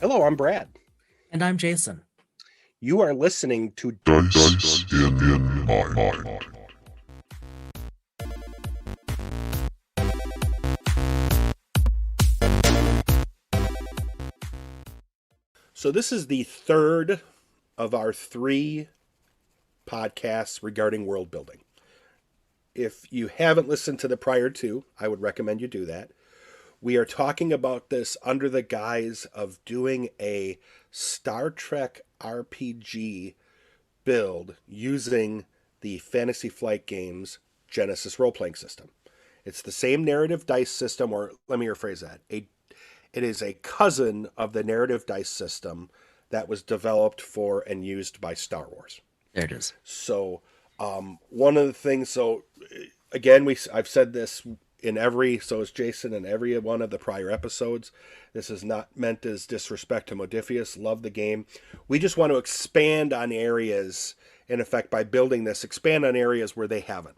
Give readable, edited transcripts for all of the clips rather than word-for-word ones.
Hello, I'm Brad. And I'm Jason. You are listening to Dice in Mind. So this is the third of our three podcasts regarding world building. If you haven't listened to the prior two, I would recommend you do that. We are talking about this under the guise of doing a Star Trek RPG build using the Fantasy Flight Games Genesys role-playing system. It's the same narrative dice system, or let me rephrase that. It is a cousin of the narrative dice system that was developed for and used by Star Wars. There it is. So, one of the things, again, I've said this so is Jason in every one of the prior episodes. This is not meant as disrespect to Modiphius. Love the game. We just want to expand on areas, in effect, by building this, expand on areas where they haven't.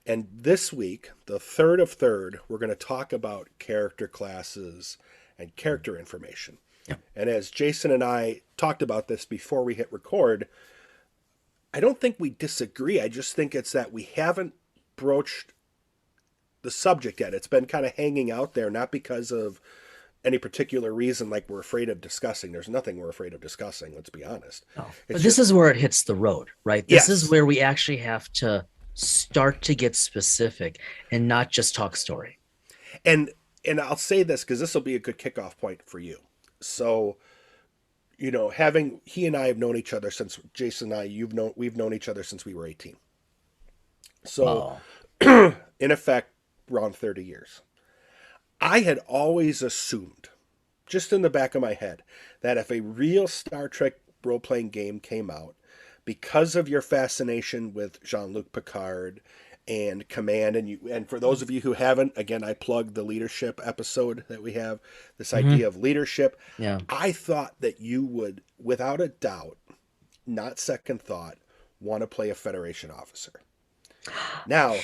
And this week, the third of third, we're going to talk about character classes and character information. Yep. And as Jason and I talked about this before we hit record, I don't think we disagree. I just think it's that we haven't broached the subject yet. It's been kind of hanging out there, not because of any particular reason like we're afraid of discussing. There's nothing we're afraid of discussing, let's be honest. No. But this is where it hits the road, right? This is where we actually have to start to get specific and not just talk story. And I'll say this because this will be a good kickoff point for you. So, he and I have known each other since Jason and I, we've known each other since we were 18. So, in effect, around 30 years. I had always assumed, just in the back of my head, that if a real Star Trek role-playing game came out, because of your fascination with Jean-Luc Picard and Command, and for those of you who haven't, again, I plugged the leadership episode that we have, this idea of leadership. Yeah. I thought that you would, without a doubt, not second thought, want to play a Federation officer. Now,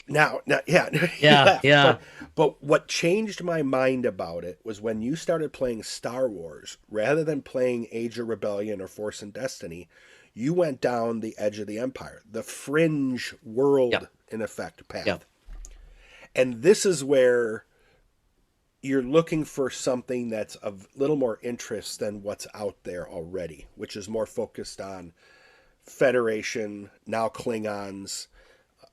yeah. But what changed my mind about it was when you started playing Star Wars, rather than playing Age of Rebellion or Force and Destiny, you went down the edge of the Empire, the fringe world, in effect, path. Yep. And this is where you're looking for something that's of little more interest than what's out there already, which is more focused on Federation, now Klingons.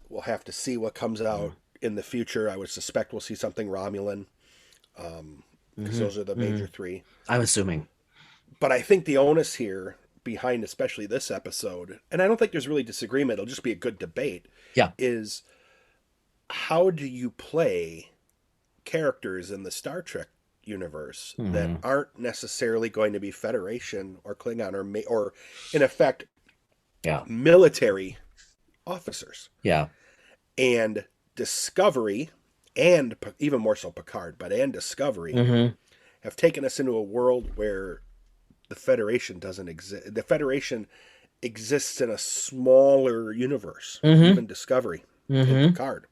We'll have to see what comes out in the future. I would suspect we'll see something Romulan, because those are the major three. I'm assuming. But I think the onus here behind especially this episode, and I don't think there's really disagreement, it'll just be a good debate, is how do you play characters in the Star Trek universe that aren't necessarily going to be Federation or Klingon or in effect, military officers. Yeah. And Discovery, and even more so Picard, and Discovery have taken us into a world where the Federation doesn't exist. The Federation exists in a smaller universe, even Discovery and Picard.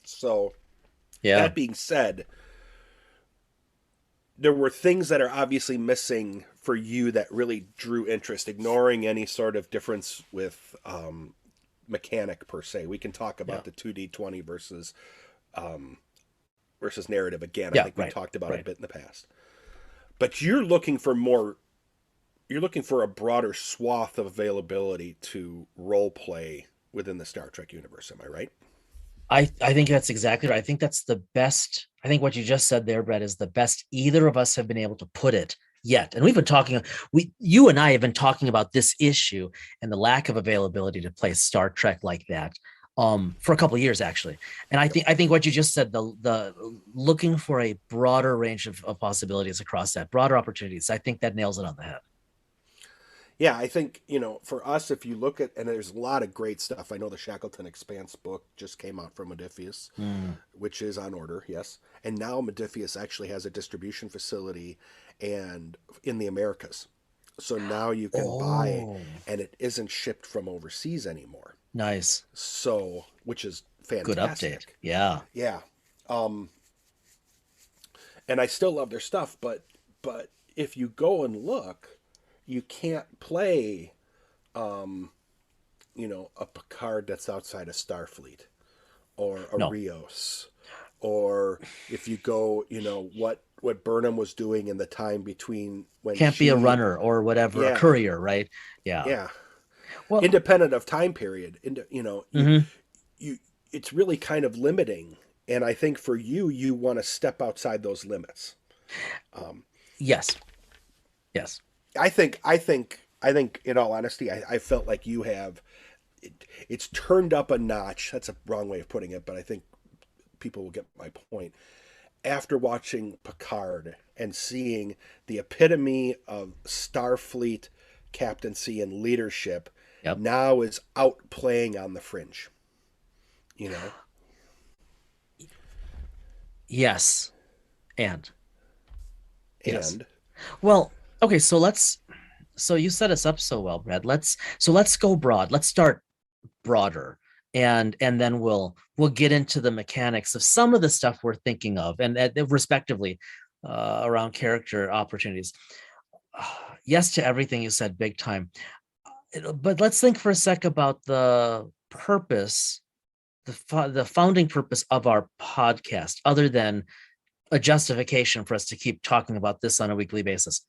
So, that being said, there were things that are obviously missing for you that really drew interest, ignoring any sort of difference with mechanic per se. We can talk about the 2D20 versus narrative again. I think we talked about it a bit in the past. But you're looking for a broader swath of availability to role play within the Star Trek universe. Am I right? I think that's exactly right. I think that's the best. I think what you just said there, Brett, is the best either of us have been able to put it yet. And we've been talking, you and I have been talking about this issue and the lack of availability to play Star Trek like that for a couple of years, actually. And I think what you just said, the looking for a broader range of possibilities across that, broader opportunities, I think that nails it on the head. Yeah, I think, for us, if you look at, and there's a lot of great stuff. I know the Shackleton Expanse book just came out from Modiphius, which is on order, yes. And now Modiphius actually has a distribution facility and in the Americas. So now you can buy, and it isn't shipped from overseas anymore. Nice. So, which is fantastic. Good update. Yeah. Yeah. and I still love their stuff, but if you go and look, you can't play, a Picard that's outside of Starfleet, or a No, Rios, or if you go, what Burnham was doing in the time between when can't be a she, runner or whatever, a yeah, courier, right? Yeah. yeah, Well, independent of time period, mhm. you, it's really kind of limiting, and I think for you, you want to step outside those limits. Yes. Yes. I think, in all honesty, I felt like you have, it's turned up a notch. That's a wrong way of putting it, but I think people will get my point. After watching Picard and seeing the epitome of Starfleet captaincy and leadership, Yep. now is outplaying on the fringe. You know, Yes. And yes. and Well, okay, so you set us up so well, Brad. Let's go broad. Let's start broader, and then we'll get into the mechanics of some of the stuff we're thinking of, and respectively, around character opportunities. Yes to everything you said, big time. But let's think for a sec about the purpose, the founding purpose of our podcast, other than a justification for us to keep talking about this on a weekly basis.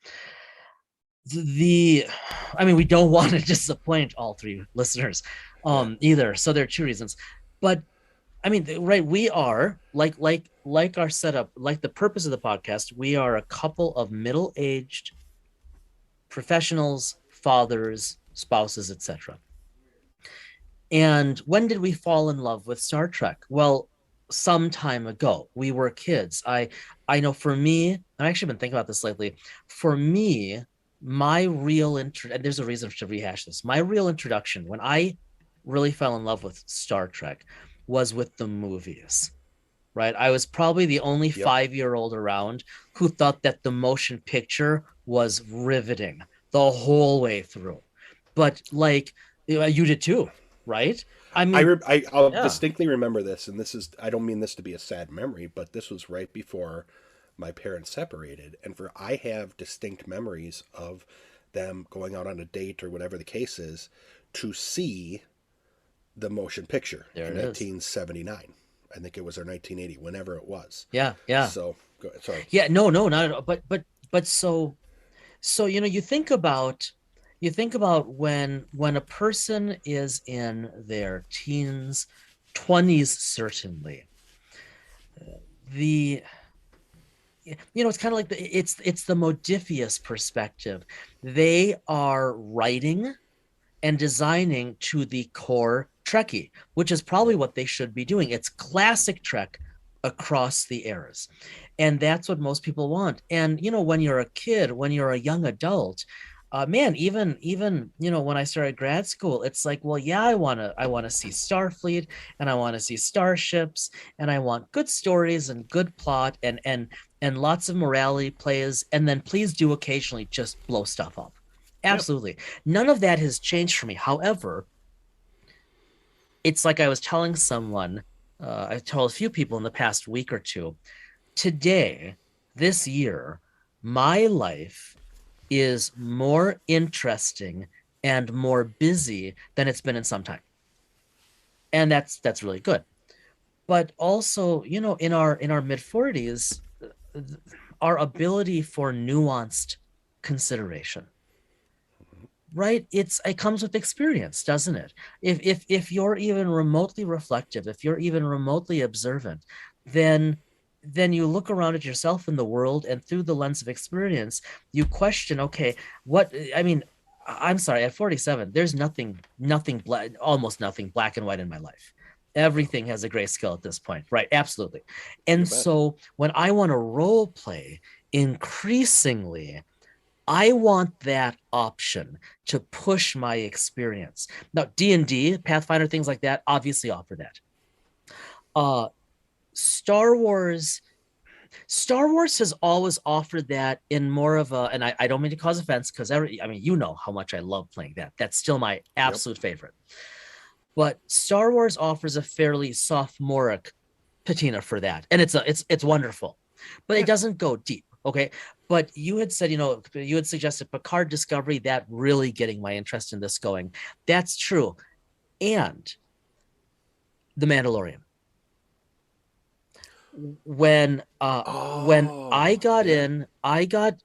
The I mean, we don't want to disappoint all three listeners, yeah, either, so there are two reasons. But I mean, right, we are like our setup, like the purpose of the podcast, we are a couple of middle-aged professionals, fathers, spouses, etc. And when did we fall in love with Star Trek? Well, some time ago. We were kids. I know for me, I've actually been thinking about this lately. For me, my real intro, and there's a reason to rehash this. My real introduction, when I really fell in love with Star Trek, was with the movies. Right? I was probably the only yep. 5-year-old around who thought that the motion picture was riveting the whole way through. But like, you did too, right? I mean, I'll yeah, distinctly remember this, and this is, I don't mean this to be a sad memory, but this was right before my parents separated, and I have distinct memories of them going out on a date or whatever the case is to see the motion picture there in it is. 1979. I think it was, or 1980, whenever it was. Yeah, yeah, So, sorry. yeah. No, no, not at all. But so you think about when a person is in their teens, 20s, certainly, the it's kind of like it's the Modifius perspective. They are writing and designing to the core Trekkie, which is probably Yep. what they should be doing. It's classic Trek across the eras. And that's what most people want. And when you're a kid, when you're a young adult, man, even when I started grad school, it's like, well, yeah, I want to see Starfleet, and I want to see starships, and I want good stories and good plot, and lots of morality plays, and then please do occasionally just blow stuff up. Yep. Absolutely. None of that has changed for me. However, it's like I was telling someone, I told a few people in the past week or two, today, this year, my life is more interesting and more busy than it's been in some time. And that's really good. But also, in our mid 40s, our ability for nuanced consideration, right, it comes with experience, doesn't it? If you're even remotely reflective, if you're even remotely observant, then you look around at yourself in the world, and through the lens of experience, you question, okay, what I mean, I'm sorry, at 47, there's nothing black, almost nothing black and white in my life. Everything has a grayscale at this point, right? Absolutely. You And bet. so when I want to role play, increasingly I want that option to push my experience. Now, D&D, Pathfinder, things like that obviously offer that. Uh, Star Wars, Star Wars has always offered that in more of a, and I don't mean to cause offense, because I mean, you know how much I love playing that. That's still my Yep. absolute favorite. But Star Wars offers a fairly sophomoric patina for that, and it's wonderful. but Yeah. it doesn't go deep. Okay. But you had said, you had suggested Picard Discovery, that really getting my interest in this going. That's true. And The Mandalorian. When I Oh, got yeah. in, I got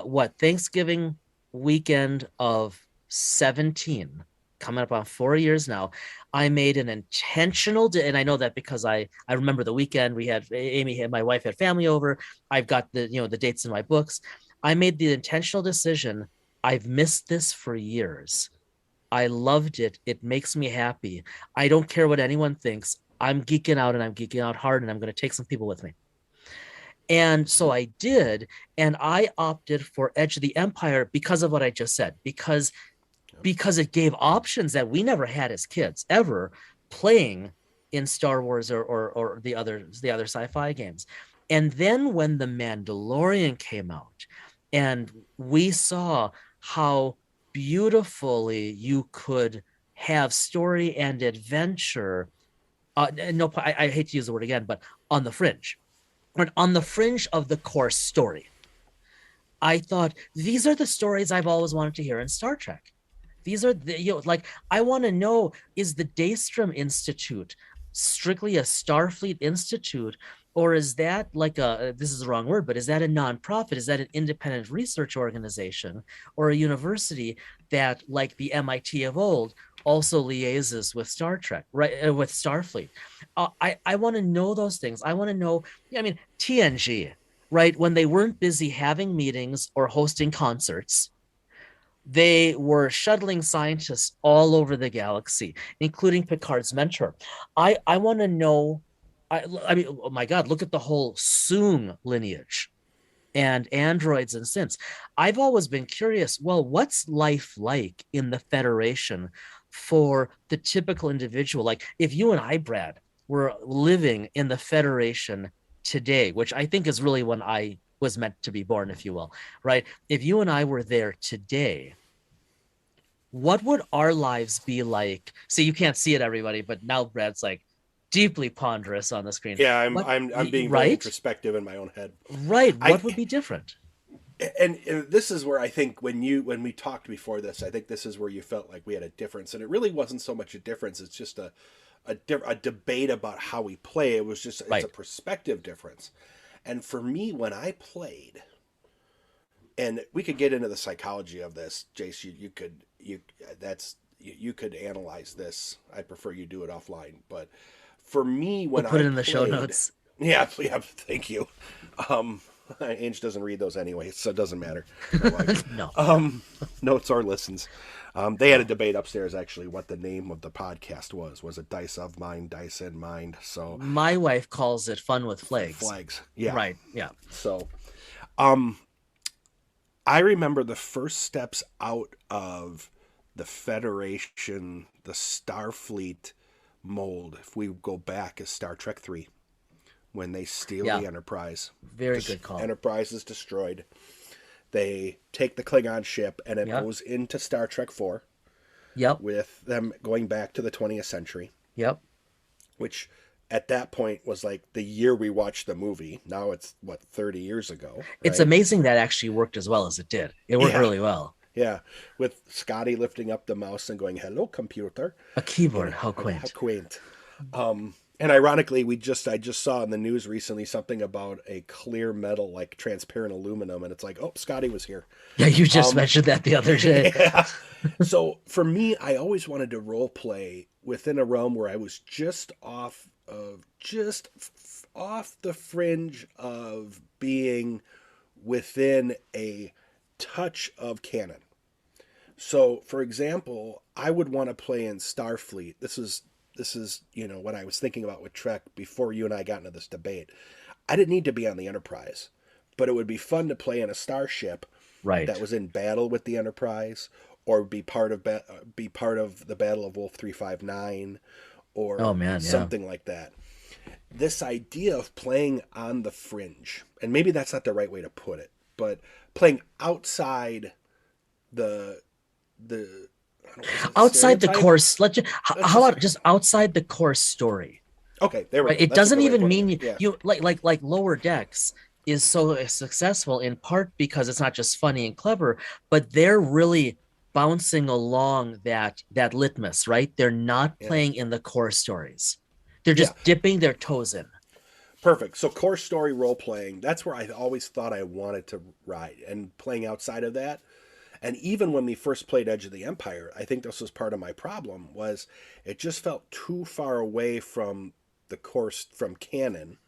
what, Thanksgiving weekend of 17, coming up on 4 years now. I made an intentional and I know that because I remember the weekend we had Amy had my wife had family over. I've got the dates in my books. I made the intentional decision. I've missed this for years. I loved it. It makes me happy. I don't care what anyone thinks. I'm geeking out, and I'm geeking out hard, and I'm going to take some people with me. And so I did, and I opted for Edge of the Empire because of what I just said, because it gave options that we never had as kids ever playing in Star Wars or the other sci-fi games. And then when The Mandalorian came out and we saw how beautifully you could have story and adventure, no, I hate to use the word again, but on the fringe, on the fringe of the core story. I thought these are the stories I've always wanted to hear in Star Trek. These are like, I want to know, is the Daystrom Institute strictly a Starfleet institute, or is that like this is the wrong word, but is that a nonprofit? Is that an independent research organization or a university that, like the MIT of old, also liaises with Star Trek, right? With Starfleet. I want to know those things. I want to know. Yeah, I mean, TNG, right? When they weren't busy having meetings or hosting concerts, they were shuttling scientists all over the galaxy, including Picard's mentor. I want to know. I mean, oh my God, look at the whole Soong lineage and androids and synths. I've always been curious. Well, what's life like in the Federation for the typical individual? Like, if you and I, Brad, were living in the Federation today, which I think is really when I was meant to be born, if you will, right? If you and I were there today, what would our lives be like? See, you can't see it, everybody, but now Brad's like deeply ponderous on the screen. Yeah, I'm What, I'm being very right? introspective in my own head. Right. I What would be different? and this is where I think when we talked before this, I think this is where you felt like we had a difference, and it really wasn't so much a difference. It's just a debate about how we play. It was just it's a Right. perspective difference. And for me, when I played, and we could get into the psychology of this, Jace. You could analyze this. I prefer you do it offline, but for me, We'll when put I it in the show played, notes. yeah, yeah, thank you. Ange doesn't read those anyway, so it doesn't matter. My wife. No. Notes or listens. They had a debate upstairs actually what the name of the podcast was. Was it Dice of Mind, Dice in Mind? So My wife calls it fun with flags. flags. Yeah. Right. Yeah. So um I remember the first steps out of the Federation, the Starfleet mold, if we go back, is Star Trek 3 when they steal Yeah. the Enterprise. Very good call. Enterprise is destroyed. They take the Klingon ship and it Yep. goes into Star Trek 4 Yep. with them going back to the 20th century, Yep. which at that point was like the year we watched the movie. Now it's what, 30 years ago, It's right? amazing that actually worked as well as it did. It worked Yeah. really well. Yeah, with Scotty lifting up the mouse and going, "Hello, computer." A keyboard. Yeah, How how quaint. quaint. And ironically, I just saw in the news recently something about a clear metal, like transparent aluminum, and it's like, oh, Scotty was here. Yeah, you just mentioned that the other day. Yeah. So for me, I always wanted to role play within a realm where I was just off the fringe of being within a touch of canon. So, for example, I would want to play in Starfleet. This is what I was thinking about with Trek before you and I got into this debate. I didn't need to be on the Enterprise, but it would be fun to play in a starship Right. that was in battle with the Enterprise, or be part of the Battle of Wolf 359, or Oh man, yeah. something like that. This idea of playing on the fringe, and maybe that's not the right way to put it, but playing outside the I don't know, is it Outside the stereotype? course, how about just outside the core story? Okay, there we Right? go. It That's a doesn't good way of even putting mean it. you, Yeah. you like Lower Decks is so successful in part because it's not just funny and clever, but they're really bouncing along that litmus, right? They're not Yeah. playing in the core stories. They're Yeah. just dipping their toes in. Perfect. So core story role playing, that's where I always thought I wanted to ride. And playing outside of that, and even when we first played Edge of the Empire, I think this was part of my problem was it just felt too far away from the course from canon,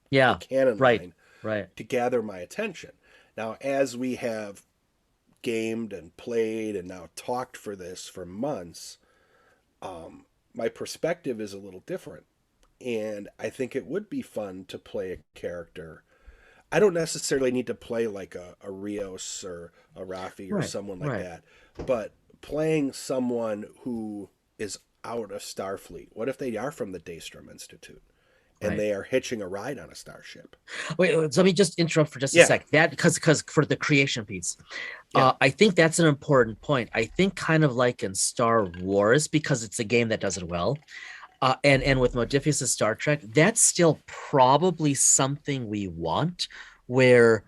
the Yeah, canon right, line right. to gather my attention. Now, as we have gamed and played and now talked for this for months, my perspective is a little different. And I think it would be fun to play a character. I don't necessarily need to play like a Rios or a Rafi or Right, someone like right, that, but playing someone who is out of Starfleet. What if they are from the Daystrom Institute and right. they are hitching a ride on a starship? Wait, so let me just interrupt for just a Yeah, sec. That because for the creation piece, yeah, I think that's an important point. I think kind of like in Star Wars, because it's a game that does it well, and with Modifius' Star Trek, that's still probably something we want, where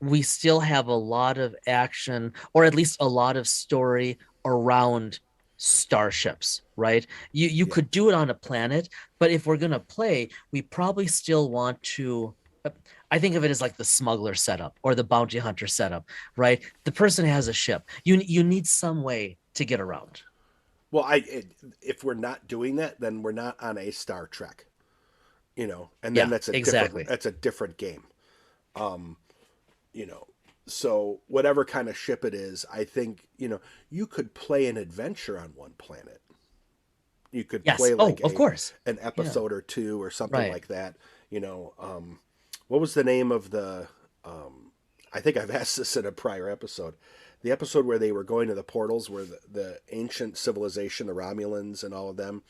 we still have a lot of action, or at least a lot of story around starships, right? You yeah. could do it on a planet, but if we're gonna play, we probably still want to. I think of it as like the smuggler setup or the bounty hunter setup, right? The person has a ship. You need some way to get around. Well, if we're not doing that, then we're not on a Star Trek, and then Yeah, exactly. that's a different game. you know so whatever kind of ship it is, I think you could play an adventure on one planet. You could Yes. play Oh, like of a course. an Yeah. episode or two or something Right. like that. What was the name of the I think I've asked this in a prior episode, the episode where they were going to the portals, where the ancient civilization, the Romulans and all of them,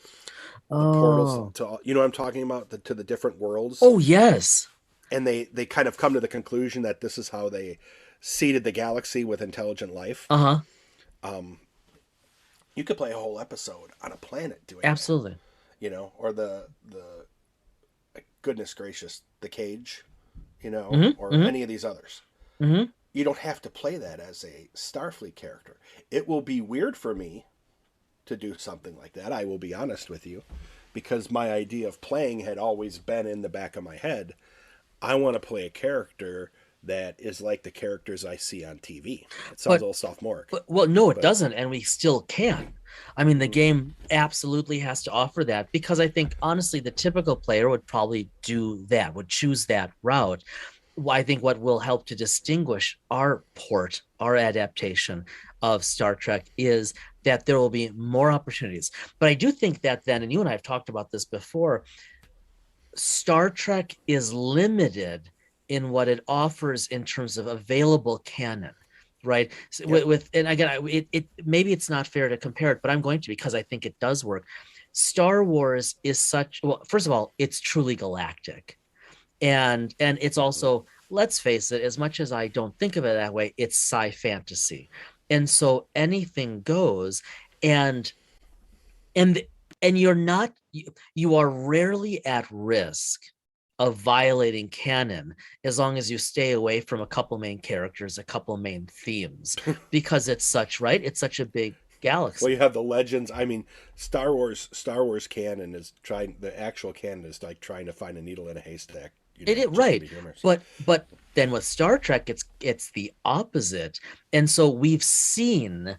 the portals Oh. to what I'm talking about, to the different worlds. Oh, yes. And they kind of come to the conclusion that this is how they seeded the galaxy with intelligent life. Uh-huh. You could play a whole episode on a planet doing that, Absolutely. or the goodness gracious, the cage, Mm-hmm. or Mm-hmm. any of these others. Mm-hmm. You don't have to play that as a Starfleet character. It will be weird for me to do something like that, I will be honest with you, because my idea of playing had always been in the back of my head. I want to play a character that is like the characters I see on TV. It sounds a But little sophomoric, well, no, it but doesn't, and we still can. I mean, the game absolutely has to offer that, because I think honestly, the typical player would probably do that, would choose that route. I think what will help to distinguish our adaptation of Star Trek is that there will be more opportunities. But I do think that then, and you and I have talked about this before, Star Trek is limited in what it offers in terms of available canon, right? So yep. And again, it maybe it's not fair to compare it, but I'm going to, because I think it does work. Star Wars is such, well, first of all, it's truly galactic, and it's also, let's face it, as much as I don't think of it that way, it's sci fantasy, and so anything goes, and and and you are rarely at risk of violating canon as long as you stay away from a couple main characters, a couple main themes, because it's such a big Well, you galaxy. have the legends. I mean, Star Wars canon is trying. The actual canon is like trying to find a needle in a haystack. Just for Right, beginners. but then with Star Trek, it's the opposite, and so we've seen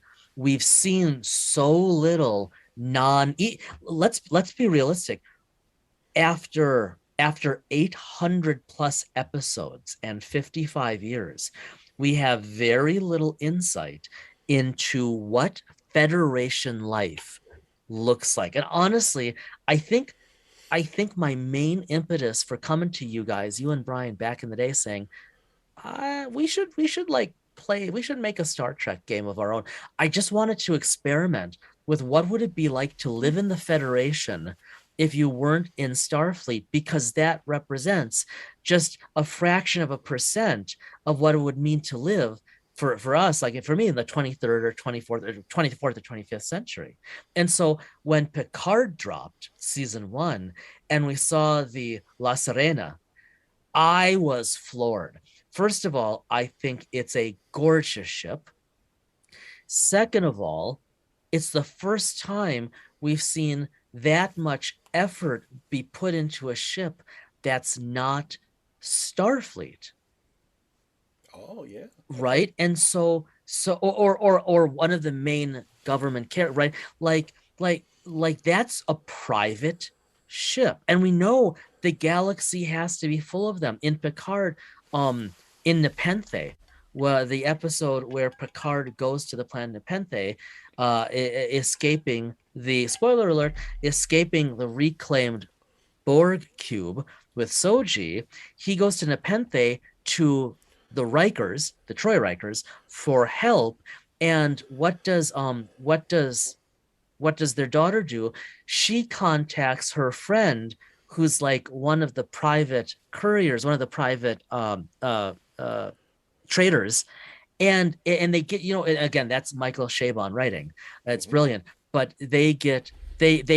so little non. Let's be realistic. After 800 plus episodes and 55 years, we have very little insight into what Federation life looks like. And honestly, I think my main impetus for coming to you guys, you and Brian, back in the day, saying, we should like play, we should make a Star Trek game of our own. I just wanted to experiment with what would it be like to live in the Federation if you weren't in Starfleet, because that represents just a fraction of a percent of what it would mean to live for us, like for me, in the 23rd or 24th or 24th or 25th century. And so when Picard dropped season 1 and we saw the La Serena, I was floored. First of all, I think it's a gorgeous ship. Second of all, it's the first time we've seen that much effort be put into a ship that's not Starfleet. Oh yeah. Right. And or one of the main government care, right? Like that's a private ship, and we know the galaxy has to be full of them. In Picard, in Nepenthe, where the episode where Picard goes to the planet Nepenthe, escaping the spoiler alert, escaping the reclaimed Borg cube with Soji, he goes to Nepenthe to the Rikers, the Troy Rikers, for help. And what does their daughter do? She contacts her friend, who's like one of the private couriers, one of the private traders, and they get, again, that's Michael Chabon writing. It's brilliant. But they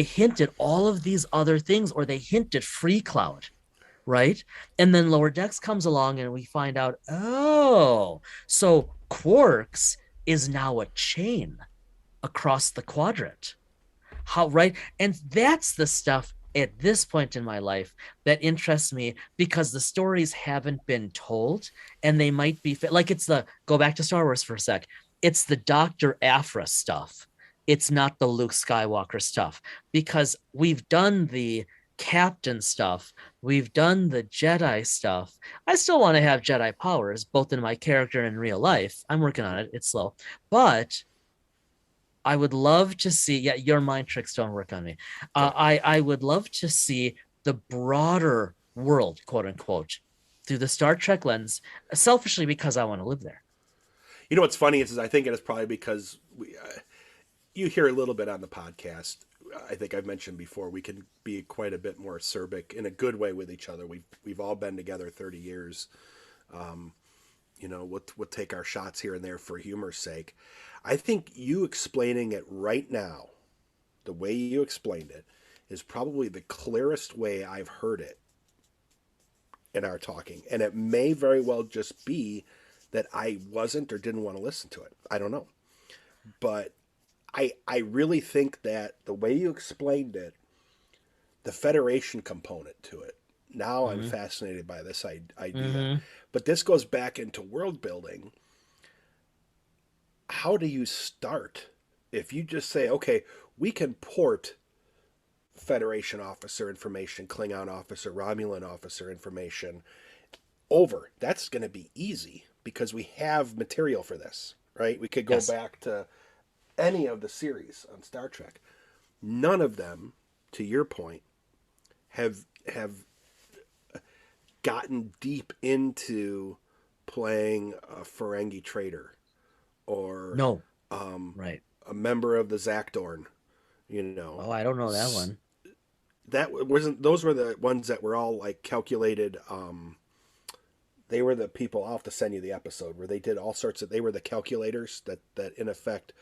hint at all of these other things, or they hint at Free Cloud, right? And then Lower Decks comes along and we find out, oh, so Quarks is now a chain across the quadrant. How, right? And that's the stuff at this point in my life that interests me, because the stories haven't been told, and they might be like, it's the, go back to Star Wars for a sec, it's the Dr. Aphra stuff. It's not the Luke Skywalker stuff, because we've done the Captain stuff, we've done the Jedi stuff. I still want to have Jedi powers, both in my character and in real life. I'm working on it. It's slow, but I would love to see, yeah, your mind tricks don't work on me. I would love to see the broader world, quote unquote, through the Star Trek lens, selfishly because I want to live there. You know what's funny is I think it is probably because you hear a little bit on the podcast. I think I've mentioned before, we can be quite a bit more acerbic in a good way with each other. We've all been together 30 years. We'll take our shots here and there for humor's sake. I think you explaining it right now, the way you explained it, is probably the clearest way I've heard it in our talking. And it may very well just be that I wasn't or didn't want to listen to it. I don't know. But I really think that the way you explained it, the Federation component to it, now I'm fascinated by this idea. But this goes back into world building. How do you start? If you just say, okay, we can port Federation officer information, Klingon officer, Romulan officer information over, that's going to be easy because we have material for this, right? We could go back to any of the series on Star Trek. None of them, to your point, have gotten deep into playing a Ferengi trader or right, a member of the Zakdorn, Oh, I don't know that one. That wasn't, those were the ones that were all like calculated. They were the people, I'll have to send you the episode where they did all sorts of, they were the calculators that in effect,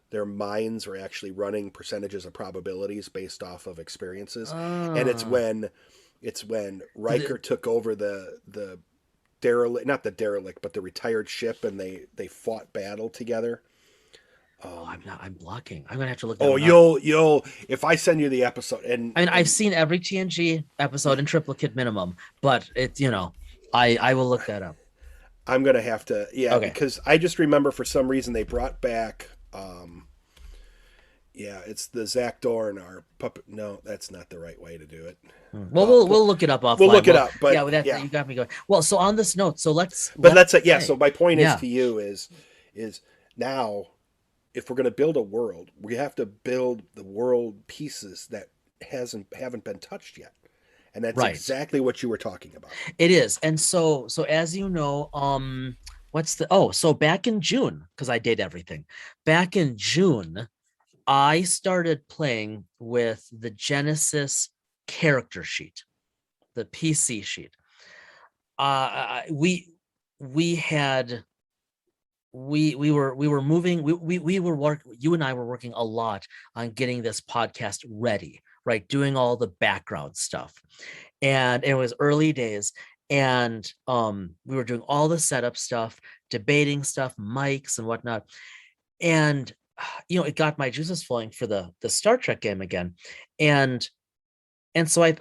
their minds were actually running percentages of probabilities based off of experiences. And it's when Riker took over the derelict, not the derelict, but the retired ship, and they fought battle together. I'm blocking. I'm gonna have to look. Oh, you'll. If I send you the episode, I've seen every TNG episode in triplicate minimum, but it's I will look that up. I'm gonna have to, because I just remember for some reason they brought back. It's the Zakdorn, our puppet. No, that's not the right way to do it. Well, we'll look it up offline. We'll look it up, but you got me going. Well, so on this note, so let's. But that's it. Yeah. So my point is to you is now, if we're going to build a world, we have to build the world pieces that haven't been touched yet, and that's exactly what you were talking about. It is, and so as you know, so back in June, because I did everything. Back in June, I started playing with the Genesys character sheet, the PC sheet. We we were moving, we were work you and I were working a lot on getting this podcast ready, right? Doing all the background stuff. And it was early days, and we were doing all the setup stuff, debating stuff, mics and whatnot. And it got my juices flowing for the Star Trek game again. And so I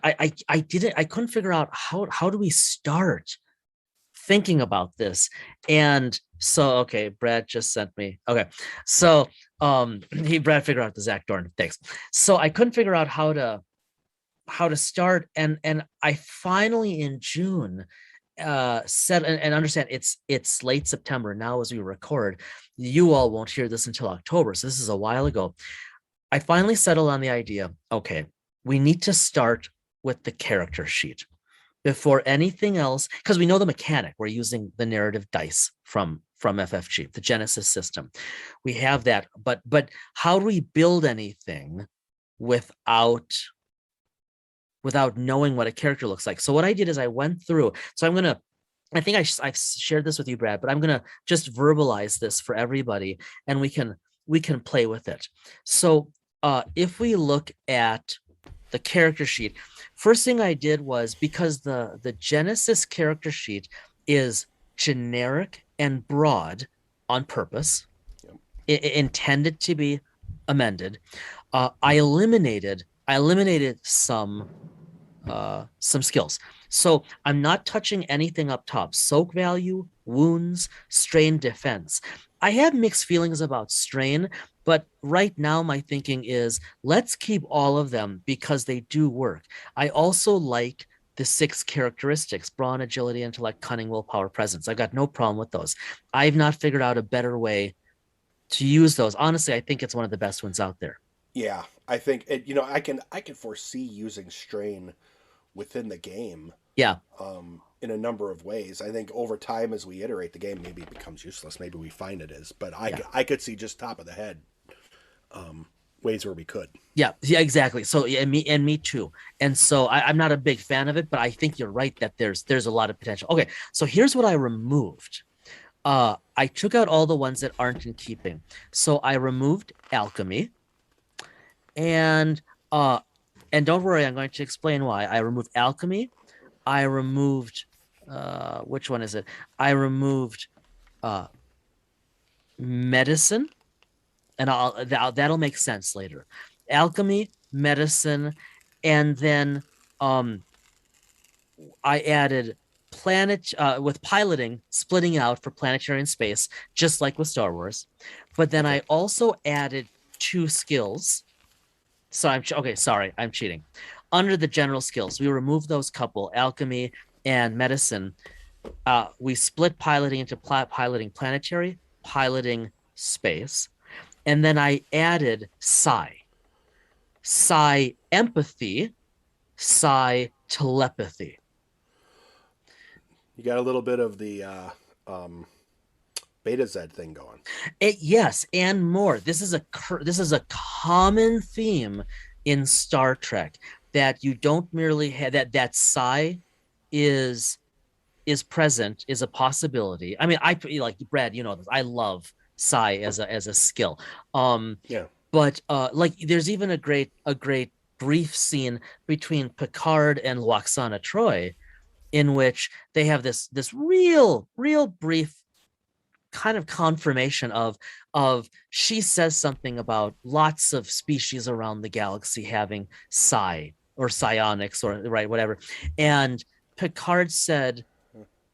couldn't figure out how do we start thinking about this. And so, okay, Brad just sent me. Okay. So Brad figured out the Zach Dorn. Thanks. So I couldn't figure out how to start. And I finally in June said, and understand it's late September now as we record. You all won't hear this until October. So this is a while ago. I finally settled on the idea, okay, we need to start with the character sheet before anything else, because we know the mechanic. We're using the narrative dice from FFG, the Genesys system. We have that, but how do we build anything without knowing what a character looks like? So what I did is I went through. So I think I've shared this with you, Brad, but I'm gonna just verbalize this for everybody, and we can play with it. So if we look at the character sheet, first thing I did was, because the Genesys character sheet is generic and broad on purpose, intended to be amended, I eliminated some skills. So I'm not touching anything up top. Soak value, wounds, strain, defense. I have mixed feelings about strain, but right now my thinking is let's keep all of them because they do work. I also like the 6 characteristics: brawn, agility, intellect, cunning, willpower, presence. I've got no problem with those. I've not figured out a better way to use those. Honestly, I think it's one of the best ones out there. Yeah, I think I can foresee using strain within the game. Yeah. In a number of ways. I think over time, as we iterate the game, maybe it becomes useless. Maybe we find it is, but I could see just top of the head ways where we could. Yeah, exactly. So yeah, me too. And so I'm not a big fan of it, but I think you're right that there's a lot of potential. Okay, so here's what I removed. I took out all the ones that aren't in keeping. So I removed alchemy, and don't worry, I'm going to explain why. I removed alchemy. I removed which one is it? I removed medicine, and that'll make sense later. Alchemy, medicine, and then I added planet with piloting, splitting out for planetary and space, just like with Star Wars. But then I also added 2 skills. So I'm cheating. Under the general skills, we removed those couple, alchemy and medicine. We split piloting into piloting planetary, piloting space. And then I added psi empathy, psi telepathy. You got a little bit of the Beta Z thing going. Yes, and more. This is a common theme in Star Trek, that you don't merely have that psi is present, is a possibility. I mean, I like Brad, you know this. I love psi as a skill. Yeah. But like there's even a great brief scene between Picard and Lwaxana Troi, in which they have this real brief kind of confirmation of she says something about lots of species around the galaxy having psi or psionics or right, whatever. And Picard said,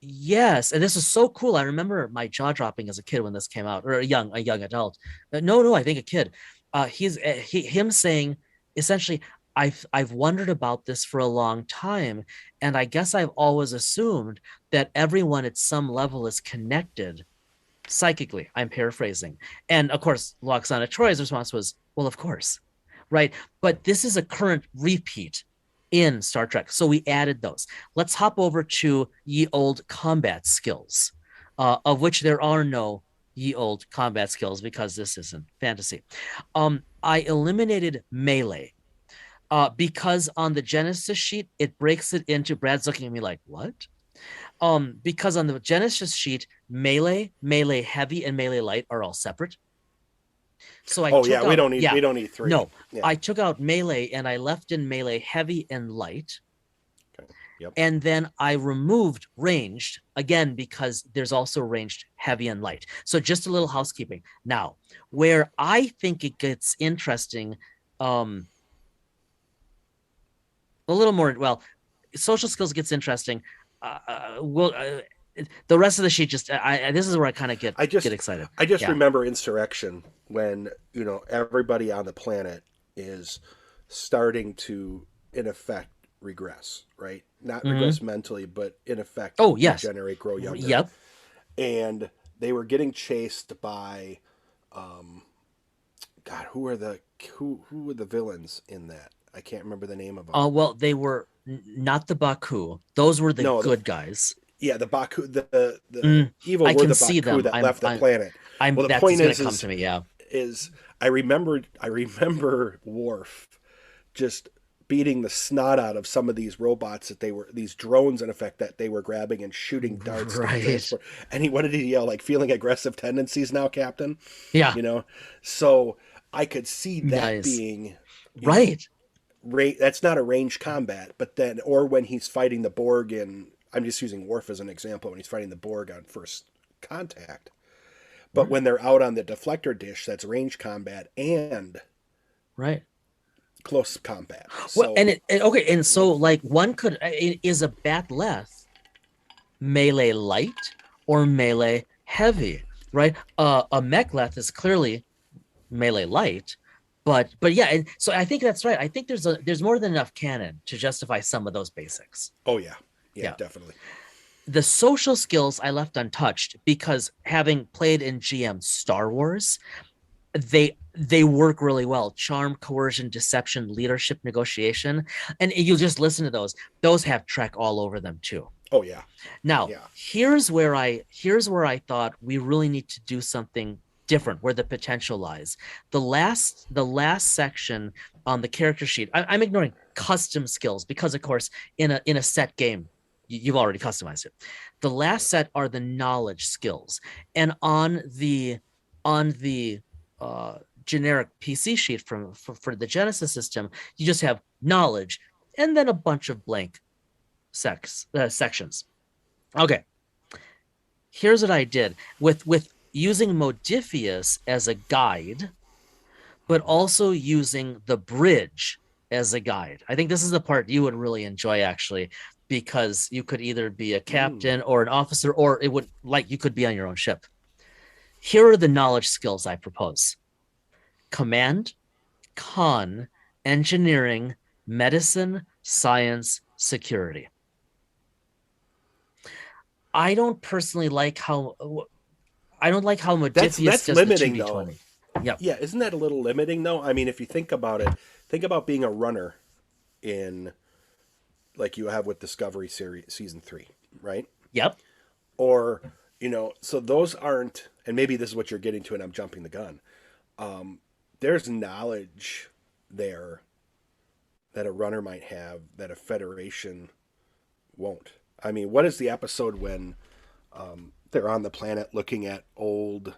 yes. And this is so cool. I remember my jaw dropping as a kid when this came out, or a young adult. No, I think a kid. Him saying essentially, I've wondered about this for a long time, and I guess I've always assumed that everyone at some level is connected psychically. I'm paraphrasing. And of course, Lwaxana Troi's response was, well, of course, right? But this is a current repeat in Star Trek. So we added those. Let's hop over to ye old combat skills, of which there are no ye old combat skills because this isn't fantasy. I eliminated melee because on the Genesys sheet, it breaks it into, Brad's looking at me like, what? Because on the Genesys sheet, melee heavy, and melee light are all separate. So I Oh took yeah, out, we don't need three. no, Yeah. I took out melee and I left in melee heavy and light. Okay. Yep. And then I removed ranged again because there's also ranged heavy and light. So just a little housekeeping. Now, where I think it gets interesting, a little more, well, social skills gets interesting. The rest of the sheet just, this is where I kind of get excited. I just Yeah. remember Insurrection when, everybody on the planet is starting to, in effect, regress, right? Not regress mentally, but in effect, Oh, yes. degenerate, grow younger. Yep. And they were getting chased by, God, who were the villains in that? I can't remember the name of them. Well, they were not the Baku. Those were the good guys. Yeah, the Baku, the evil I were can the see Baku them. that left the planet. Well, the that's point going to come to me. Yeah. is I remember Worf just beating the snot out of some of these robots these drones in effect that they were grabbing and shooting darts. Right. And what did he yell? Like, feeling aggressive tendencies now, Captain? Yeah. So I could see that Nice. being right. That's not a ranged combat, but then, or when he's fighting the Borg I'm just using Worf as an example, when he's fighting the Borg on first contact. But when they're out on the deflector dish, that's range combat and right close combat. Well, and so like one could, is a bat'leth melee light or melee heavy, right? A mechleth is clearly melee light, but yeah, and so I think that's right. I think there's more than enough canon to justify some of those basics. Oh yeah, definitely. The social skills I left untouched because, having played in GM Star Wars, they work really well. Charm, coercion, deception, leadership, negotiation. And you just listen to those have Trek all over them too. Oh yeah. Now, here's where I thought we really need to do something different, where the potential lies. The last section on the character sheet, I'm ignoring custom skills because, of course, in a set game, you've already customized it. The last set are the knowledge skills, and on the generic PC sheet for the Genesys system, you just have knowledge and then a bunch of blank sections. Okay, here's what I did with using Modifius as a guide, but also using the bridge as a guide. I think this is the part you would really enjoy, actually, because you could either be a captain or an officer, or it would, like, you could be on your own ship. Here are the knowledge skills I propose: command, con, engineering, medicine, science, security. I don't personally like how Modifius that's does limiting, the 2d20. Yep. Yeah, isn't that a little limiting though? I mean, if you think about it, think about being a runner in, like you have with Discovery series season 3, right? Yep. Or, so those aren't, and maybe this is what you're getting to and I'm jumping the gun. There's knowledge there that a runner might have that a Federation won't. I mean, what is the episode when they're on the planet looking at old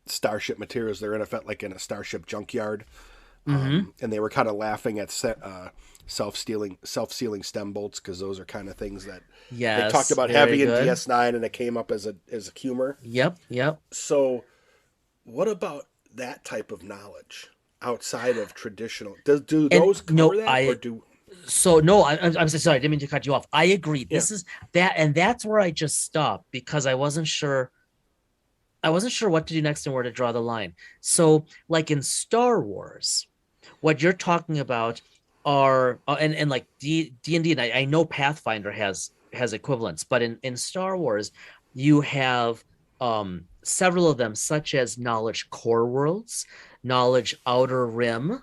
starship materials? They're in effect like in a starship junkyard, and they were kind of laughing at self-sealing stem bolts, because those are kind of things that they talked about heavy in DS9, and it came up as a humor. Yep. So, what about that type of knowledge outside of traditional? Do those cover that, or do? So no, I'm sorry, I didn't mean to cut you off. I agree. This is that, and that's where I just stopped because I wasn't sure what to do next and where to draw the line. So, like in Star Wars, what you're talking about are and like D&D, and I know Pathfinder has equivalents, but in Star Wars, you have several of them, such as knowledge core worlds, knowledge outer rim,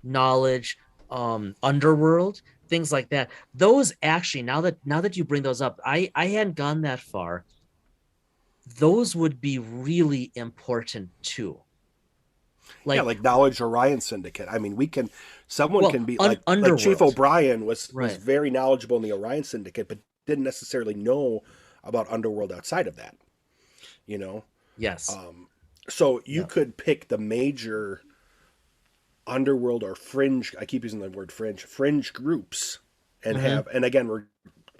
knowledge underworld, things like that. Those actually, now that you bring those up, I hadn't gone that far. Those would be really important too. Like knowledge Orion Syndicate. I mean, someone can be like Chief O'Brien was very knowledgeable in the Orion Syndicate, but didn't necessarily know about underworld outside of that, you know. Yes. So you Yep. could pick the major underworld or fringe, I keep using the word fringe groups, and Hmm. have, and again we're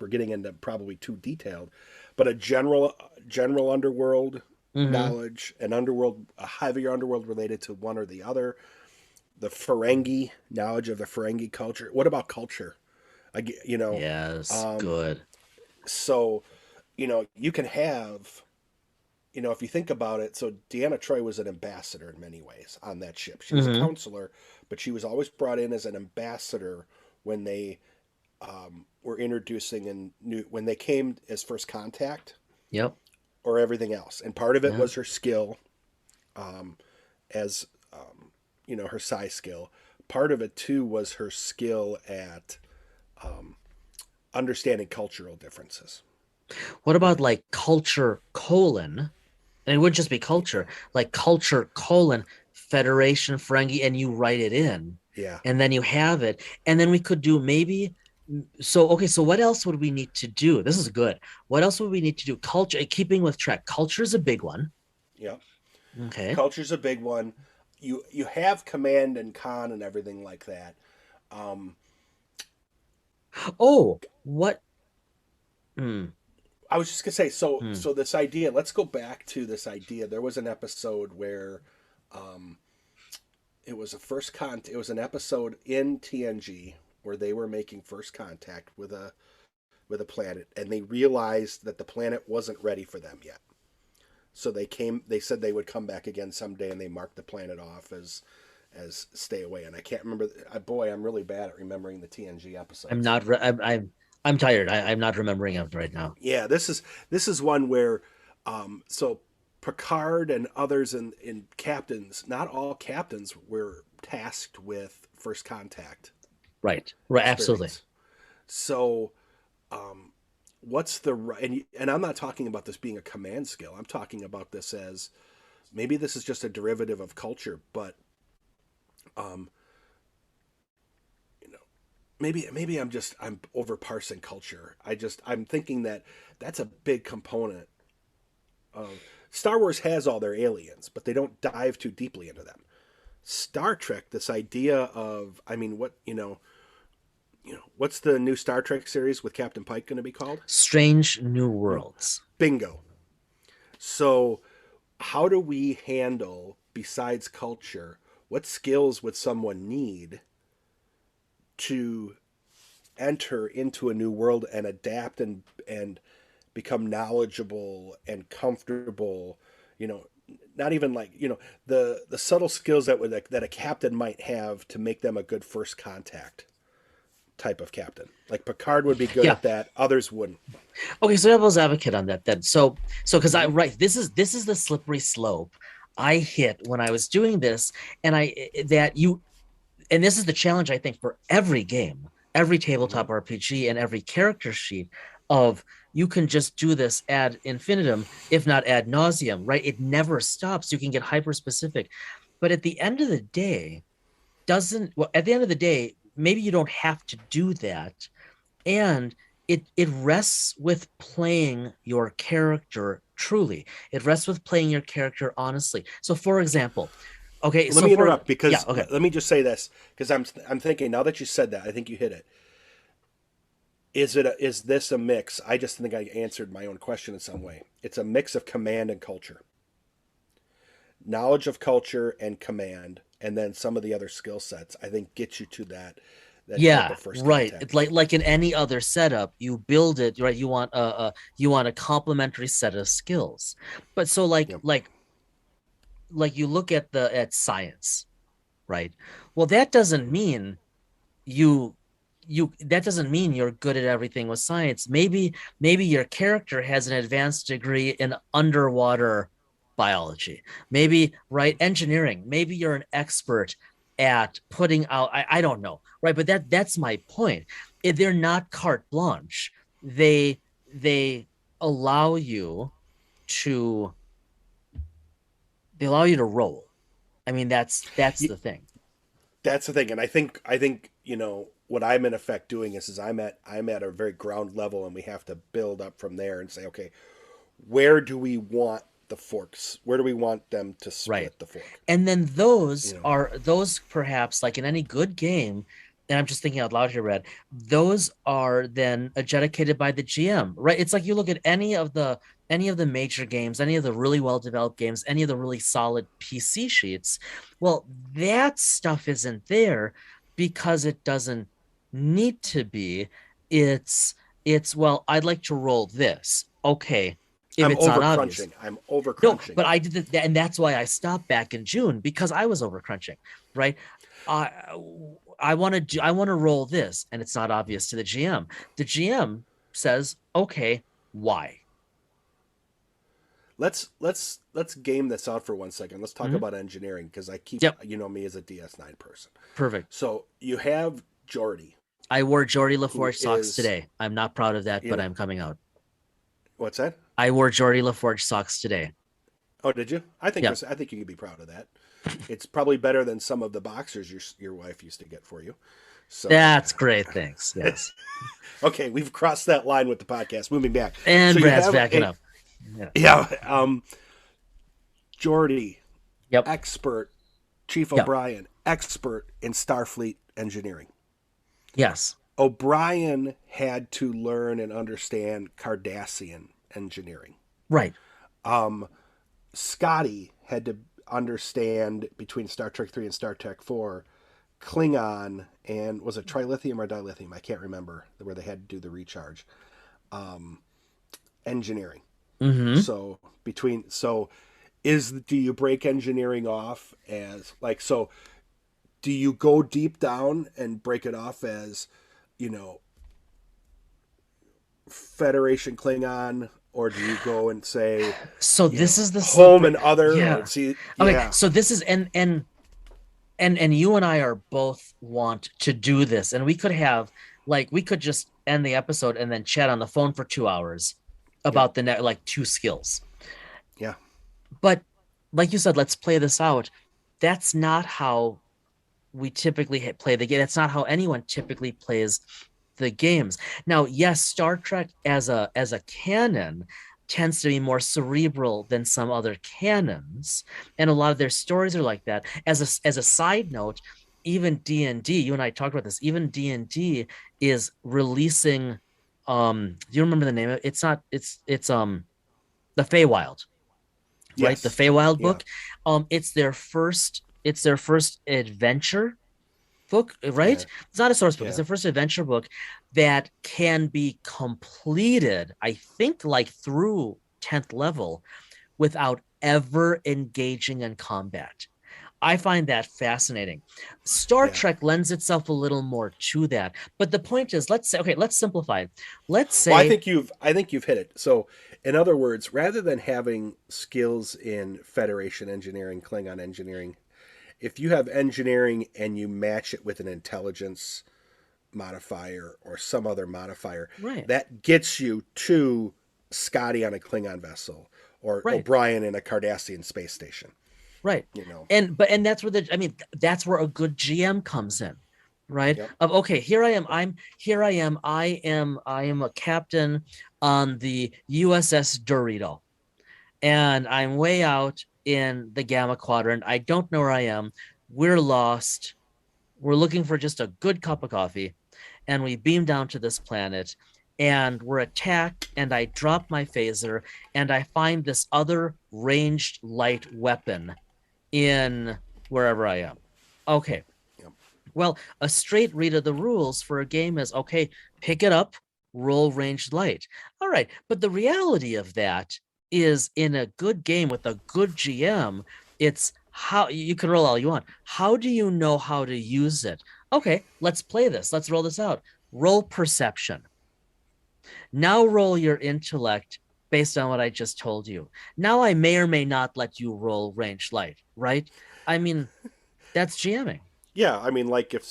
getting into probably too detailed, but a general underworld Hmm. knowledge, an underworld, a heavier underworld related to one or the other, the Ferengi knowledge of the Ferengi culture. What about culture? You know, Yes. Good. so you can have, if you think about it, so Deanna Troi was an ambassador in many ways on that ship. She was a Hmm. counselor, but she was always brought in as an ambassador when they were introducing and new when they came as first contact Yep. or everything else. And part of it Yep. was her skill, as her size skill. Part of it too was her skill at understanding cultural differences. What You about know, like culture colon? And it wouldn't just be culture, like culture colon Federation Ferengi, and you write it in, yeah. and then you have it. And then we could do maybe so okay, so what else would we need to do? This is good. What else would we need to do? Culture, keeping with track. Culture is a big one. Yeah. Okay. Culture's a big one. You have command and con and everything like that. Um, Oh, what? Hmm, I was just gonna say, hmm. so this idea. Let's go back to this idea. There was an episode where it was a first con. It was an episode in TNG where they were making first contact with a planet, and they realized that the planet wasn't ready for them yet. So they came. They said they would come back again someday, and they marked the planet off as stay away. And I can't remember. Boy, I'm really bad at remembering the TNG I'm episodes. not. I'm tired. I'm not remembering it right now. Yeah, this is one where, so Picard and others in captains, not all captains were tasked with first contact Right. Right. Absolutely. experience. So, what's the right? And I'm not talking about this being a command skill. I'm talking about this as maybe this is just a derivative of culture, but um, you know, maybe I'm over parsing culture. I'm thinking that that's a big component of Star Wars has all their aliens, but they don't dive too deeply into them. Star Trek, this idea of, I mean, what's the new Star Trek series with Captain Pike going to be called? Strange New You know, Worlds. bingo. So, how do we handle besides culture? What skills would someone need to enter into a new world and adapt and become knowledgeable and comfortable, you know not even like the subtle skills that a captain might have to make them a good first contact type of captain. Like Picard would be good Yeah. at that, others wouldn't. Okay, so devil's advocate on that then. So because I Mm-hmm. right, this is the slippery slope I hit when I was doing this, and this is the challenge I think for every game, every Mm-hmm. tabletop RPG, and every character sheet of you can just do this ad infinitum, if not ad nauseum, right? It never stops. You can get hyper specific, but at the end of the day, doesn't well, at the end of the day, maybe you don't have to do that, and it rests with playing your character truly. It rests with playing your character honestly. So for example, okay, Let so me for interrupt yeah, because okay. let me just say this, because I'm thinking now that you said that, I think you hit it. Is this a mix? I just think I answered my own question in some way. It's a mix of command and culture, knowledge of culture and command, and then some of the other skill sets. I think get you to that type Yeah, of first right. It's contact. like in any other setup, you build it, right? You want a complementary set of skills. But so Yep. like you look at the at science, right? Well, that doesn't mean you that doesn't mean you're good at everything with science. Maybe your character has an advanced degree in underwater biology, maybe right engineering, maybe you're an expert at putting out I don't know, right? But that's my point. They're not carte blanche. They allow you to they allow you to roll. I mean, that's the thing. That's the thing, and I think what I'm in effect doing is I'm at a very ground level, and we have to build up from there and say, okay, where do we want the forks? Where do we want them to Right. split the fork? And then those You know, are those perhaps like in any good game, and I'm just thinking out loud here, Red, those are then adjudicated by the GM, right? It's like you look at any of the major games, any of the really well developed games, any of the really solid PC sheets. Well, that stuff isn't there because it doesn't need to be. It's well, I'd like to roll this. Okay. If I'm it's not over obvious. crunching. I'm over No, crunching. but I did that, and that's why I stopped back in June because I was over crunching, right? I I want to roll this, and it's not obvious to the GM. The GM says, "Okay, why?" Let's game this out for 1 second. Let's talk Mhm. about engineering, because I keep, Yep, you know me as a DS9 person. perfect. So you have Jordy, I wore Jordy who LaForge socks is, today. I'm not proud of that, you but know, I'm coming out. what's that? I wore Jordy LaForge socks today. Oh, did you? Yep, I think you can be proud of that. It's probably better than some of the boxers your wife used to get for you. So, that's great. Thanks. Yes, okay, we've crossed that line with the podcast. Moving back. and So you Brad's have backing up. Yeah. yeah, Jordy, Yep. expert, Chief Yep. O'Brien, expert in Starfleet engineering. Yes. O'Brien had to learn and understand Cardassian engineering. Right. Scotty had to understand, between Star Trek 3 and Star Trek 4, Klingon, and was it trilithium or dilithium? I can't remember, where they had to do the recharge. Engineering. Mm-hmm. So do you break engineering off as like, so do you go deep down and break it off as, you know, Federation Klingon, or do you go and say, So you know, this is the home slippery. and other, or Yeah. see, Okay. yeah, So this is and you and I are both want to do this, and we could have like we could just end the episode and then chat on the phone for 2 hours yep, about the net like two skills. yeah, But like you said, let's play this out. That's not how we typically play the game. That's not how anyone typically plays the games. Now, yes, Star Trek as a canon tends to be more cerebral than some other canons, and a lot of their stories are like that. As a side note, even D&D, you and I talked about this. Even D&D is releasing. Do you remember the name of it? It's not. It's the Feywild, right? The yes, Feywild yeah, book. It's their first. It's their first adventure book, right? yeah, It's not a source book. It's yeah, the first adventure book that can be completed, I think, like through 10th level without ever engaging in combat. I find that fascinating. Star yeah. Trek lends itself a little more to that. But the point is, let's say, okay, let's simplify it. Let's Well, say, I think you've hit it. So, in other words, rather than having skills in Federation engineering, Klingon engineering, if you have engineering and you match it with an intelligence modifier or some other modifier, right, that gets you to Scotty on a Klingon vessel, or right, O'Brien in a Cardassian space station. right. You know. And that's where I mean, that's where a good GM comes in, right? Yep. Of okay, here I am. I am a captain on the USS Dorito, and I'm way out in the Gamma Quadrant. I don't know where I am. We're lost. We're looking for just a good cup of coffee, and we beam down to this planet, and we're attacked. And I drop my phaser, and I find this other ranged light weapon in wherever I am. Okay. Yep. Well, a straight read of the rules for a game is okay, pick it up, roll ranged light. All right. But the reality of that is in a good game with a good GM, it's how you can roll all you want. How do you know how to use it? Okay, let's play this. Let's roll this out. Roll perception. Now roll your intellect based on what I just told you. Now I may or may not let you roll range light, right? I mean, that's jamming. Yeah, I mean, like if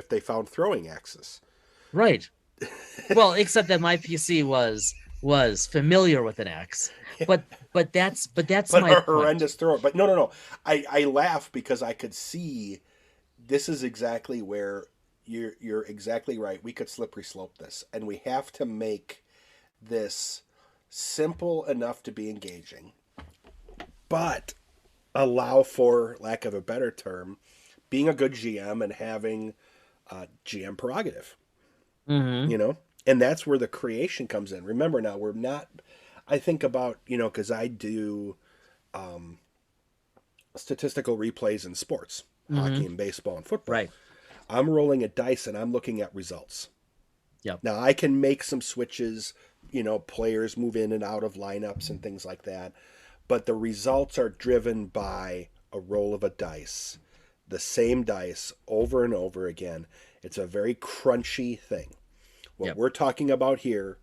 they found throwing axes. Right. Well, except that my PC was familiar with an axe. But that's But my a point. horrendous thrower. But no. I laugh because I could see this is exactly where you're exactly right. We could slippery slope this, and we have to make this simple enough to be engaging, but allow for, lack of a better term, being a good GM and having GM prerogative. Mm-hmm. You know, and that's where the creation comes in. Remember, now we're not. I think about, because I do statistical replays in sports, Mm-hmm. hockey and baseball and football. Right. I'm rolling a dice and I'm looking at results. Yep. Now I can make some switches, players move in and out of lineups and things like that, but the results are driven by a roll of a dice, the same dice over and over again. It's a very crunchy thing. What Yep. we're talking about here,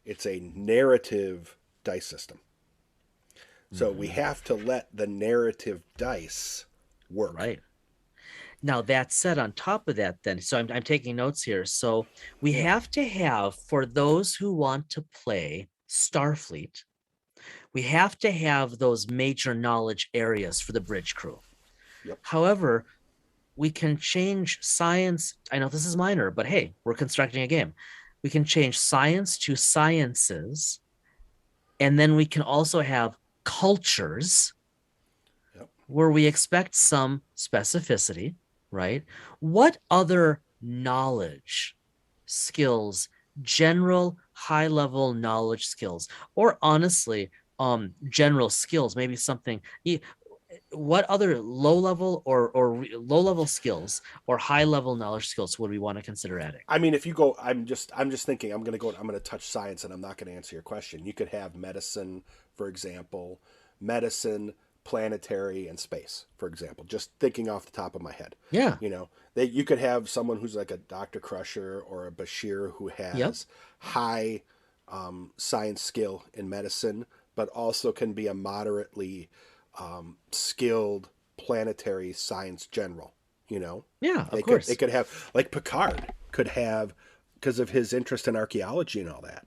it's a narrative dice system. So we have to let the narrative dice work. Right. Now, that said, on top of that, then, so I'm taking notes here. So we Yeah. have to have, for those who want to play Starfleet, we have to have those major knowledge areas for the bridge crew. Yep. However, we can change science. I know this is minor, but hey, we're constructing a game. We can change science to sciences, and then we can also have cultures Yep. where we expect some specificity, right? What other knowledge, skills, general high level knowledge skills, or honestly, general skills, maybe something. What other low level or low level skills or high level knowledge skills would we want to consider adding? I mean, if you go, I'm just thinking. I'm going to touch science, and I'm not going to answer your question. You could have medicine, for example, medicine, planetary, and space, for example. Just thinking off the top of my head. Yeah. You could have someone who's like a Dr. Crusher or a Bashir who Yep. has high science skill in medicine, but also can be a moderately skilled planetary science general. Yeah, of They course. could have, like Picard could have, because of his interest in archaeology and all that.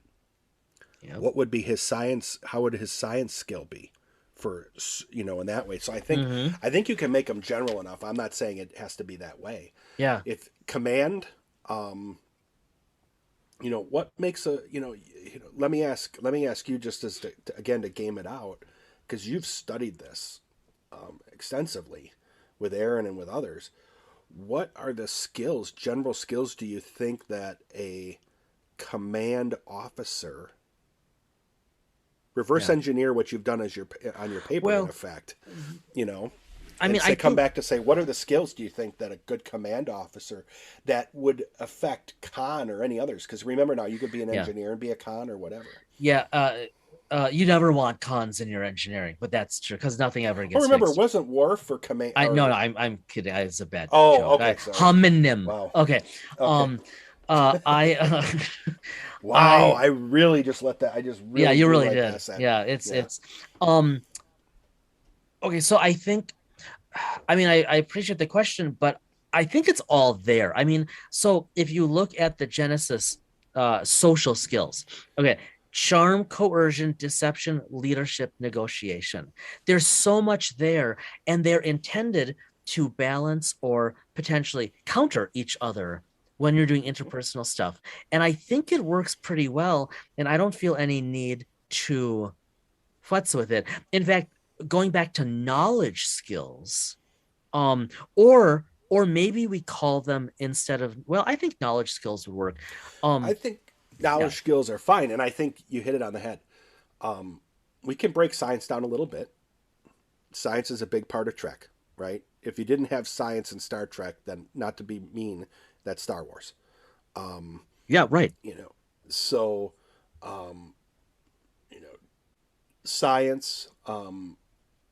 Yep. What would be his science? How would his science skill be for, in that way? So Mhm. I think you can make them general enough. I'm not saying it has to be that way. Yeah. If command, what makes let me ask you, just as again to game it out, because you've studied this extensively with Aaron and with others. What are the skills, general skills, do you think that a command officer reverse Yeah. engineer what you've done as on your paper, in Well, effect, I mean, say, I come think back to say, what are the skills do you think that a good command officer that would affect con or any others? Because remember, now you could be an yeah. engineer and be a con or whatever. Yeah, you never want cons in your engineering, but that's true because nothing ever Oh, gets remember, it fixed. wasn't war for command. No, Or I'm kidding. It's a bad oh, joke. okay, sorry. Homonym. Wow. Okay. Okay. I Wow, I I really just let that. I just yeah, really you blew really right did. past that. Yeah, Yeah. um okay, so I think I mean I appreciate the question, but I think it's all there. I mean, so if you look at the Genesis social skills, okay, charm, coercion, deception, leadership, negotiation. There's so much there, and they're intended to balance or potentially counter each other when you're doing interpersonal stuff. And I think it works pretty well, and I don't feel any need to futz with it. In fact, going back to knowledge skills, um, or maybe we call them instead of, well, I think knowledge skills would work. I Um, think yeah, knowledge skills are fine, and I think you hit it on the head. We can break science down a little bit. Science is a big part of Trek, right? If you didn't have science in Star Trek, then, not to be mean, that's Star Wars. yeah, right. So, science,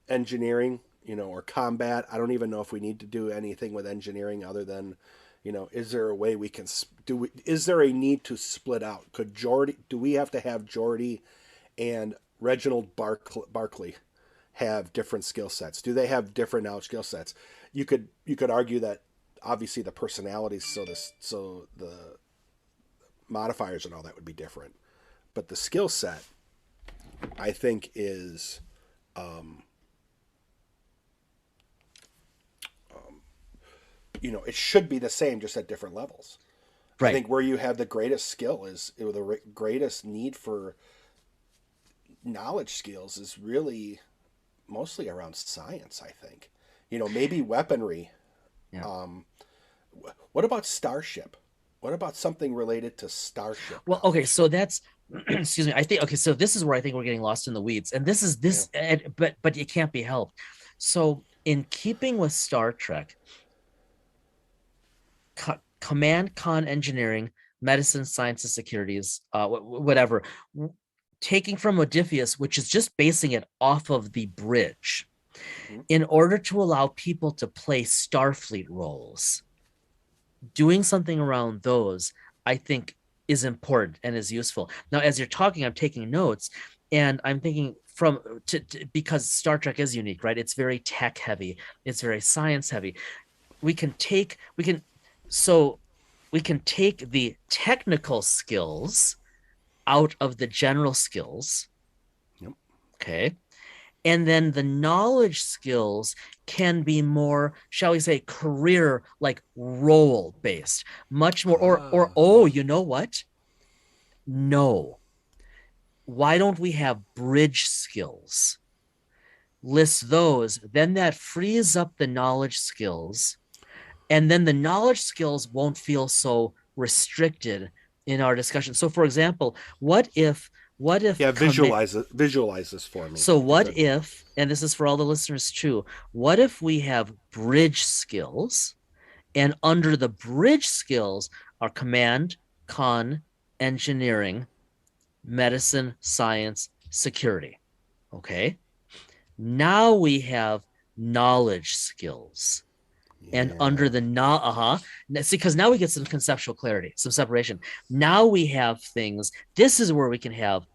engineering, or combat. I don't even know if we need to do anything with engineering other than, is there a way we can is there a need to split out? Do we have to have Geordi and Reginald Barclay have different skill sets? Do they have different knowledge skill sets? You could argue that obviously the personalities, so the modifiers and all that would be different, but the skill set, I think, is it should be the same, just at different levels. I Right. think where you have the greatest skill is the greatest need for knowledge skills is really mostly around science. I think, maybe weaponry. Yeah. What about starship? What about something related to starship Well, okay, knowledge? so that's excuse me. I think okay, so this is where I think we're getting lost in the weeds, and this is Yeah. this, but it can't be helped. So, in keeping with Star Trek, command con engineering, medicine, sciences, securities, whatever, taking from Odysseus, which is just basing it off of the bridge, Hmm. in order to allow people to play Starfleet roles, doing something around those, I think, is important and is useful. Now, as you're talking, I'm taking notes, and I'm thinking because Star Trek is unique, right? It's very tech heavy, it's very science heavy. We can so we can take the technical skills out of the general skills, Yep. okay, and then the knowledge skills can be more, shall we say, career, like role based, much more. Or oh, Yeah. you know what, no, why don't we have bridge skills, list those, then that frees up the knowledge skills, and then the knowledge skills won't feel so restricted in our discussion. So for example, what if Yeah. Visualize this for me, so if you what could. if, and this is for all the listeners too, what if we have bridge skills, and under the bridge skills are command, con, engineering, medicine, science, security. Okay. Now we have knowledge skills. And under Yeah. the see, because now we get some conceptual clarity, some separation. Now we have things. This is where we can have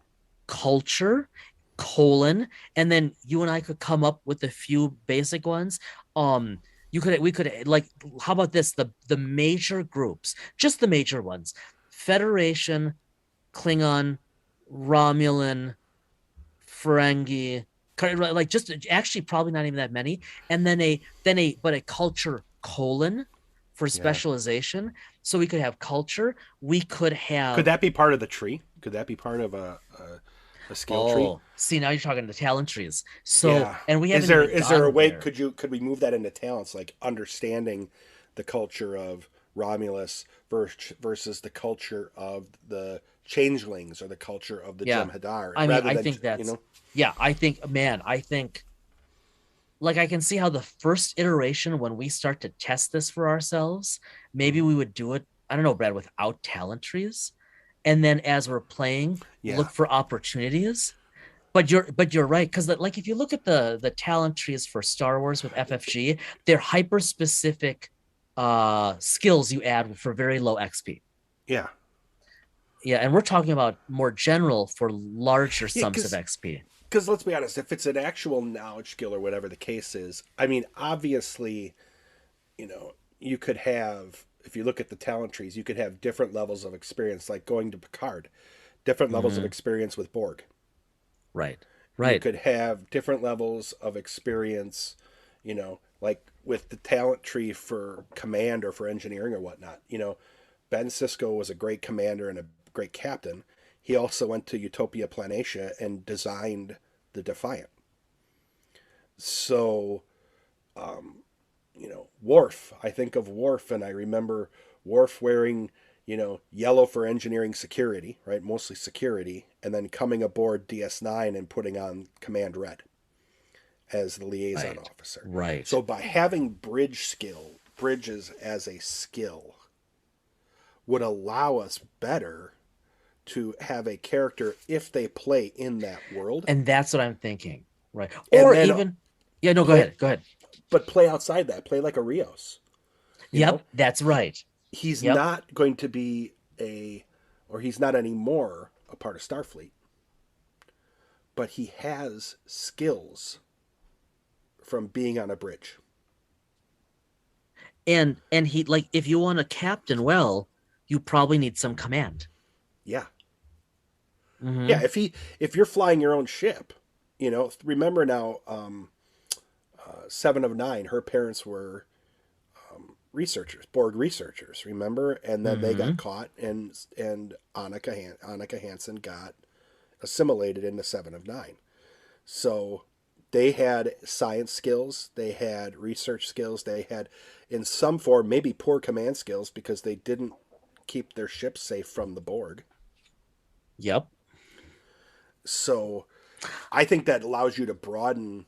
culture, colon, and then you and I could come up with a few basic ones. We could, like, how about this? The major groups, just the major ones: Federation, Klingon, Romulan, Ferengi, like, just actually probably not even that many. And then a culture colon for Yeah. specialization. So we could have culture. We could Could have, that be part of the tree? Could that be part of a skill tree? oh, see, now you're talking the talent trees. So, Yeah. and we Is haven't there even is there a gone way? there. Could we move that into talents, like understanding the culture of Romulus versus the culture of the changelings, or the culture of the Yeah. Jem'Hadar, I mean, rather I than think that's, yeah, I think, man, I think, like, I can see how the first iteration, when we start to test this for ourselves, maybe Mhm. we would do it, I don't know, Brad, without talent trees. And then as we're playing, Yeah. look for opportunities. But you're right, because, like, if you look at the talent trees for Star Wars with FFG, they're hyper specific skills you add for very low XP. Yeah. Yeah, and we're talking about more general for larger Yeah. sums of XP. Because let's be honest, if it's an actual knowledge skill or whatever the case is, I mean, obviously, you could have, if you look at the talent trees, you could have different levels of experience, like going to Picard, different levels of Hmm. experience with Borg. Right, You right. could have different levels of experience, like with the talent tree for command or for engineering or whatnot. Ben Sisko was a great commander and a great captain. He also went to Utopia Planitia and designed the Defiant. So, Worf, I think of Worf, and I remember Worf wearing, yellow for engineering security, right? Mostly security, and then coming aboard DS9 and putting on Command Red as the liaison Right. officer. Right. So by having bridges as a skill would allow us better to have a character if they play in that world, And that's what I'm thinking. Right. and Or then even, yeah, no, go play, ahead. Go ahead. but play outside that, play like a Rios. You know, Yep, that's he right. he's Yep. not going to be or he's not anymore a part of Starfleet, but he has skills from being on a bridge. And he, like, if you want a captain, well, you probably need some command. Yeah. Yeah, Hmm. if you're flying your own ship, remember now, Seven of Nine, her parents were Borg researchers, remember? And then they Hmm. got caught, and Annika Hansen got assimilated into Seven of Nine. So they had science skills, they had research skills, they had, in some form, maybe poor command skills because they didn't keep their ships safe from the Borg. Yep. So I think that allows you to broaden.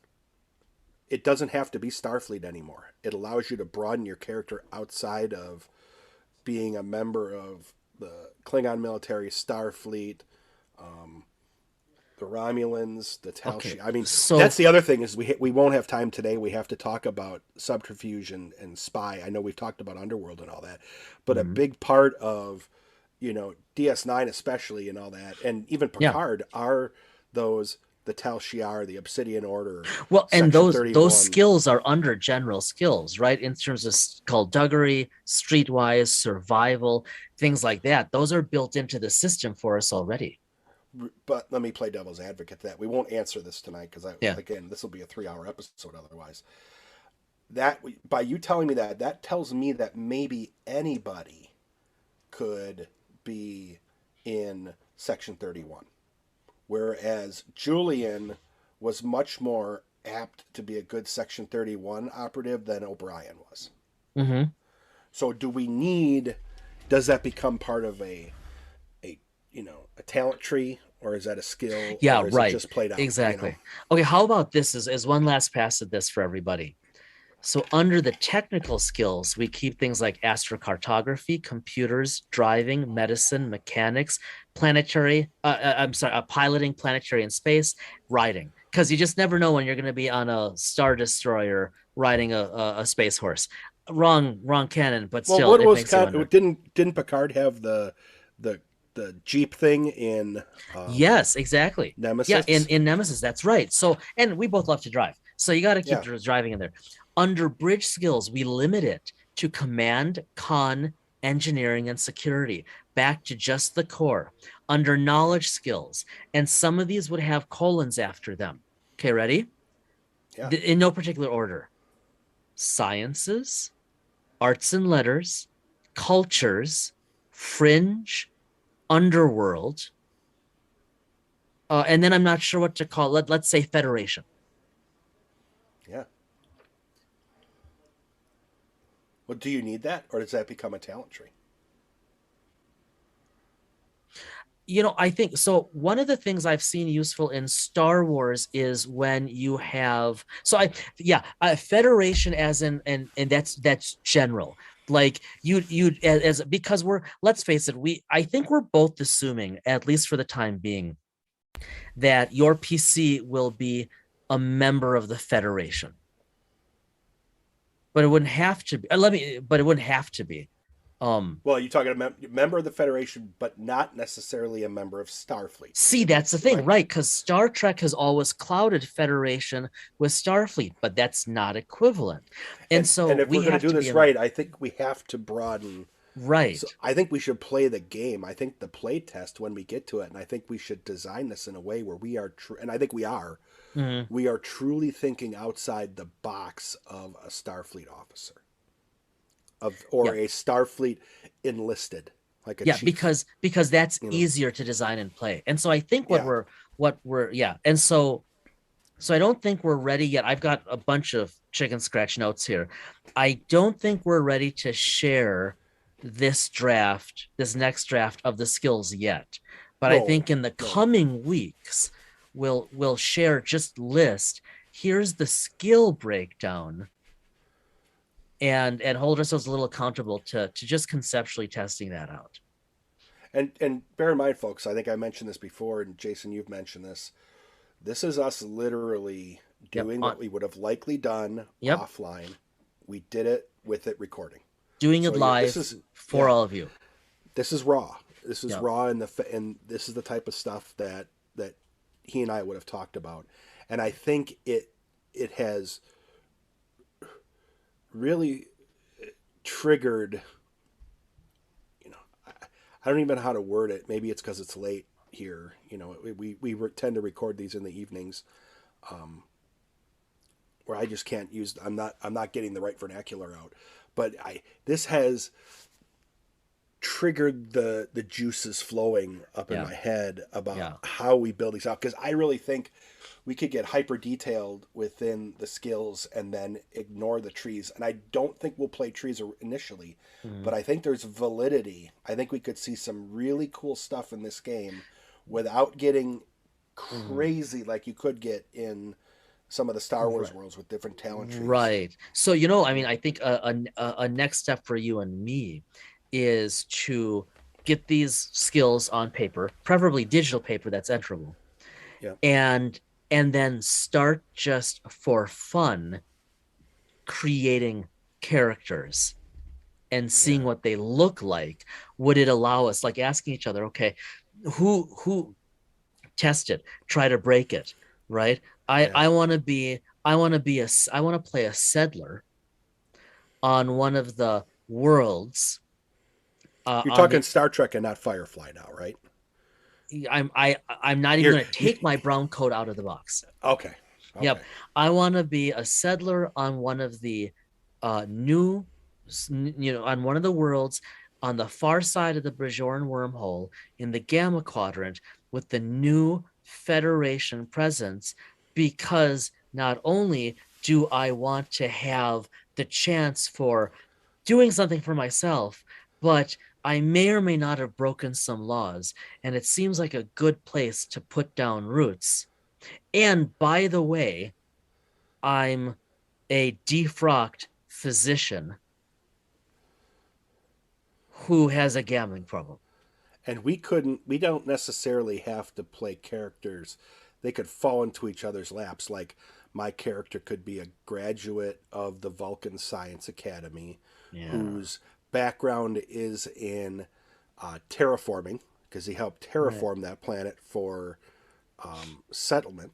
It doesn't have to be Starfleet anymore. It allows you to broaden your character outside of being a member of the Klingon military, Starfleet, the Romulans, the Tal Okay. Shiar. I mean, So that's the other thing is we won't have time today. We have to talk about subterfuge and spy. I know we've talked about Underworld and all that, but a mhm. big part of DS9 especially and all that, and even Yeah. Picard are those the Tal Shiar, the Obsidian Order, Well, and Section those 31. skills are under general skills, right? In terms of skullduggery, streetwise, survival, things like that. Those are built into the system for us already. But let me play devil's advocate to that. We won't answer this tonight because Yeah. again, this will be a 3-hour episode otherwise. That by you telling me that, that tells me that maybe anybody could be in Section 31, whereas Julian was much more apt to be a good Section 31 operative than O'Brien was. Hmm. So do we need? Does that become part of a a talent tree, or is that a skill, Yeah, or is it right. just played out? Exactly. Okay, how about this as one last pass at this for everybody? So under the technical skills, we keep things like astrocartography, computers, driving, medicine, mechanics, I'm sorry, piloting, planetary and space, riding. Because you just never know when you're going to be on a star destroyer riding a space horse. Wrong canon, but Well, still, what it was makes you wonder. didn't Picard have the the Jeep thing in Yes, exactly. Yeah, in Nemesis? in Nemesis, that's right. So, and we both love to drive, so you got to keep Yeah, driving in there. Under bridge skills, we limit it to command, con, engineering, and security. Back to just the core. Under knowledge skills, and some of these would have colons after them. Okay, ready? yeah. In no particular order: sciences, arts and letters, cultures, fringe, underworld, and then I'm not sure what to call it. Let's say Federation. Yeah. Well, do you need that, or does that become a talent tree? I think so. One of the things I've seen useful in Star Wars is when you have yeah, Federation as in and that's general. Like you as because let's face it, I think we're both assuming, at least for the time being, that your PC will be a member of the Federation, but it wouldn't have to be. But it wouldn't have to be. Um, Well, you're talking about member of the Federation, but not necessarily a member of Starfleet, See, that's the thing, right? right? Because Star Trek has always clouded Federation with Starfleet, but that's not equivalent. And so And if we we're going to have do to be this in right, I think we have to broaden. So right. I think we should play the game. I think the play test when we get to it, and I think we should design this in a way where we are true, and I think Mhm. we are truly thinking outside the box of a Starfleet officer, Yeah. or a Starfleet enlisted, like a Yeah, chief. because that's You know, easier to design and play. And so I think yeah, what we're yeah. And so I don't think we're ready yet. I've got a bunch of chicken scratch notes here. I don't think we're ready to share this next draft of the skills yet. But I no, think in the no, coming weeks, we'll share just list. Here's the skill breakdown and hold ourselves a little accountable to just conceptually testing that out. and bear in mind, folks. I think I mentioned this before, and Jason, you've mentioned this. This is us literally Yep. doing what we would have likely done Yep. offline. We did it with it recording. Doing it So this live is for yeah, all of you. this is raw. This is Yep. raw, and this is the type of stuff that he and I would have talked about, and I think it has really triggered. You know, I don't even know how to word it. Maybe it's because it's late here. You know, we tend to record these in the evenings. or I just can't use. I'm not getting the right vernacular out. But this has triggered the juices flowing up in Yeah. my head about Yeah. how we build these out, because I really think we could get hyper detailed within the skills and then ignore the trees. And I don't think we'll play trees initially, but I think there's validity. I think we could see some really cool stuff in this game without getting crazy like you could get in some of the Star Wars worlds with different talent trees. Right. So, I mean, I think a next step for you and me is to get these skills on paper, preferably digital paper that's enterable, Yeah. and then start just for fun creating characters and seeing what they look like. Would it allow us, like asking each other, okay, who test it, try to break it, right? I want to be I want to play a settler on one of the worlds. You're talking Star Trek and not Firefly now, right? I'm not even going to take my brown coat out of the box. Okay. Yep. I want to be a settler on one of the new, on one of the worlds on the far side of the Bajoran wormhole in the Gamma Quadrant with the new Federation presence, because not only do I want to have the chance for doing something for myself, but I may or may not have broken some laws, and it seems like a good place to put down roots. And by the way, I'm a defrocked physician who has a gambling problem. And we don't necessarily have to play characters. They could fall into each other's laps. Like my character could be a graduate of the Vulcan Science Academy whose background is in terraforming, because he helped terraform that planet for settlement,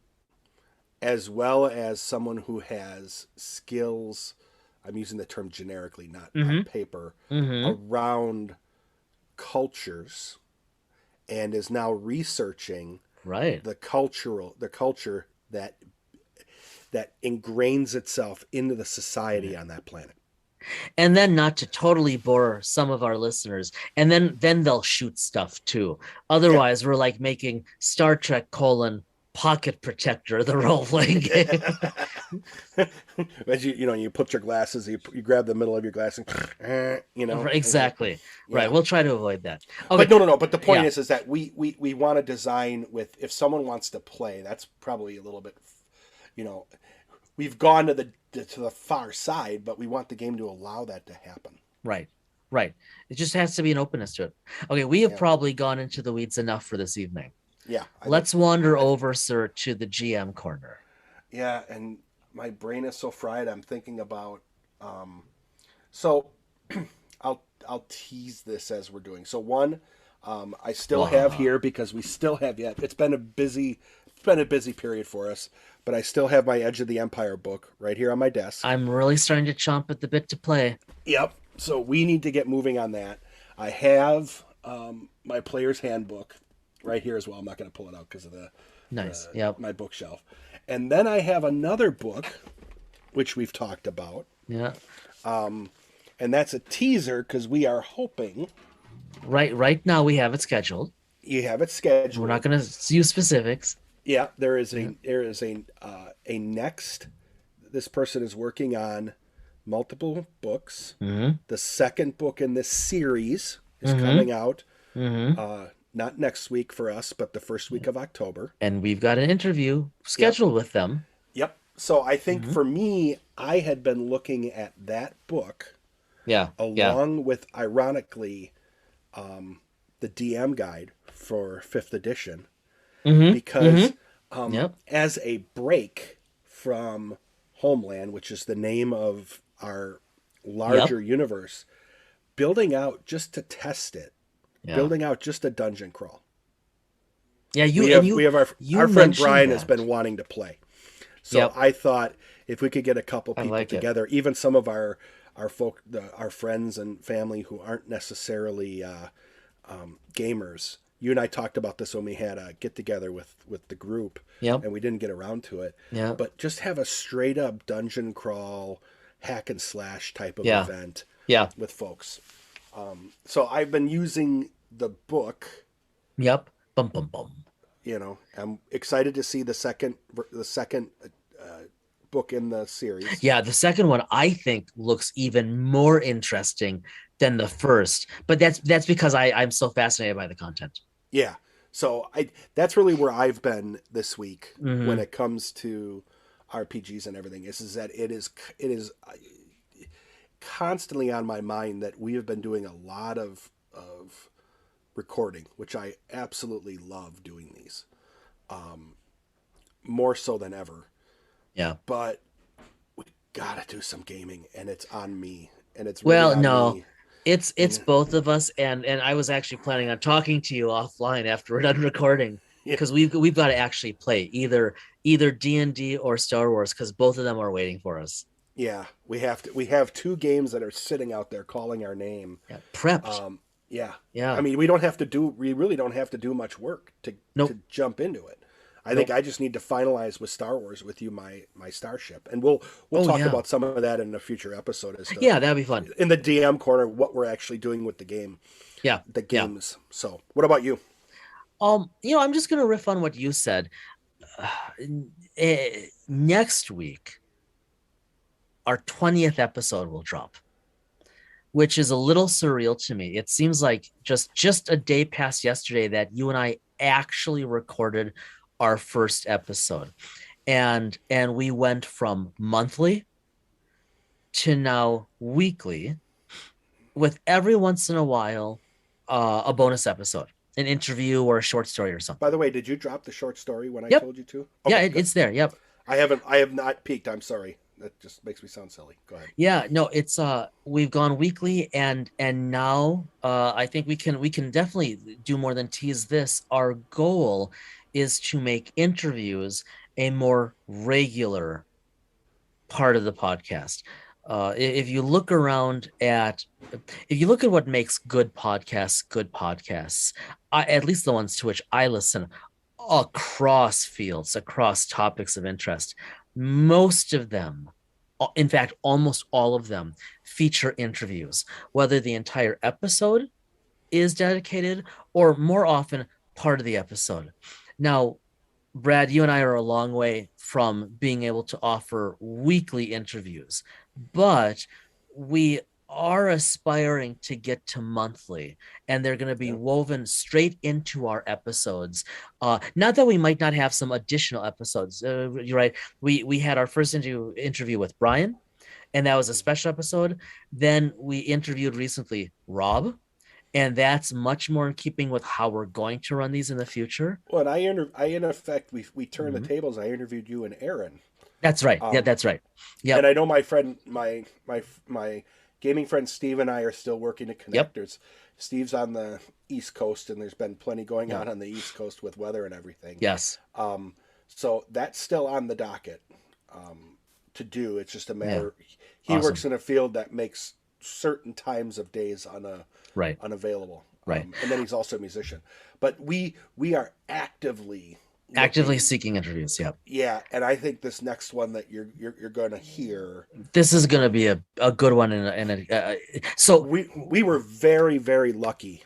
as well as someone who has skills, I'm using the term generically, not on paper, around cultures, and is now researching the culture that ingrains itself into the society on that planet. And then, not to totally bore some of our listeners, and then they'll shoot stuff too. Otherwise, we're like making Star Trek : Pocket Protector, the role-playing game. As you put your glasses, you grab the middle of your glass and Exactly. Right. We'll try to avoid that. Okay. But no. But the point is that we want to design with, if someone wants to play, that's probably a little bit, we've gone to the far side, but we want the game to allow that to happen. Right. It just has to be an openness to it. Okay, we have probably gone into the weeds enough for this evening. Yeah. Let's wander over, sir, to the GM corner. Yeah, and my brain is so fried. I'm thinking about. So, I'll tease this as we're doing. So one, I still have here, because we still have yet. It's been a busy period for us, but I still have my Edge of the Empire book right here on my desk. I'm really starting to chomp at the bit to play. Yep. So we need to get moving on that. I have my player's handbook right here as well. I'm not going to pull it out because of my bookshelf. And then I have another book, which we've talked about. Yeah. And that's a teaser, because we are hoping. Right now we have it scheduled. You have it scheduled. We're not going to use specifics. Yeah, there is a next. This person is working on multiple books. The second book in this series is coming out. Not next week for us, but the first week of October. And we've got an interview scheduled with them. Yep. So I think for me, I had been looking at that book. Along with, ironically, the DM guide for 5th edition. Because as a break from Homeland, which is the name of our larger universe, building out just to test it. Building out just a dungeon crawl. Yeah, we have our friend Brian has been wanting to play. So I thought if we could get a couple people together, even some of our friends and family who aren't necessarily gamers, you and I talked about this when we had a get together with the group, Yep. and we didn't get around to it. Yeah. But just have a straight up dungeon crawl, hack and slash type of Yeah. event Yeah. with folks. So I've been using the book. Yep. Bum bum bum. You know, I'm excited to see the second book in the series. Yeah, the second one I think looks even more interesting than the first, but that's because I'm so fascinated by the content. Yeah. So that's really where I've been this week Mhm. when it comes to RPGs and everything is that it is constantly on my mind that we have been doing a lot of recording, which I absolutely love doing these, more so than ever. Yeah. But we gotta do some gaming, and it's on me, and it's Well, really on no, me. it's Yeah. both of us, and I was actually planning on talking to you offline after we're done recording Yeah. because we've got to actually play either D&D or Star Wars because both of them are waiting for us. Yeah, we have to. We have two games that are sitting out there calling our name. Yeah, prepped. Yeah. Yeah. I mean, we really don't have to do much work to Nope. jump into it. I think I just need to finalize with Star Wars with you my Starship, and we'll talk yeah. about some of that in a future episode as to Yeah, that'd be fun. in the DM corner what we're actually doing with the game, Yeah. the games. So, what about you? I'm just gonna riff on what you said. Next week, our 20th episode will drop, which is a little surreal to me. It seems like just a day past yesterday that you and I actually recorded our first episode, and we went from monthly to now weekly, with every once in a while a bonus episode, an interview or a short story or something. By the way, did you drop the short story when I Yep. told you to? Yeah, Okay, good. it's there. Yep. I have not peeked. I'm sorry. That just makes me sound silly. Go ahead. Yeah, no, it's we've gone weekly, and now I think we can definitely do more than tease this. Our goal is to make interviews a more regular part of the podcast. If you look around if you look at what makes good podcasts, at least the ones to which I listen, across fields, across topics of interest, most of them, in fact, almost all of them, feature interviews, whether the entire episode is dedicated or more often part of the episode. Now, Brad, you and I are a long way from being able to offer weekly interviews, but we are aspiring to get to monthly, and they're going to be woven straight into our episodes. Not that we might not have some additional episodes. You're right. We had our first interview with Brian, and that was a special episode. Then we interviewed recently Rob, and that's much more in keeping with how we're going to run these in the future. Well, and I in effect we turned the tables. I interviewed you and Aaron. That's right. Yeah, that's right. Yeah. And I know my friend, my gaming friend Steve and I are still working to connect. Yep. Steve's on the East Coast, and there's been plenty going on the East Coast with weather and everything. Yes. So that's still on the docket to do. It's just a matter. He Awesome. works in a field that makes certain times of days unavailable. Right. And then he's also a musician. But we are actively seeking interviews. Yeah. Yeah, and I think this next one that you're going to hear, this is going to be a good one. So we were very, very lucky.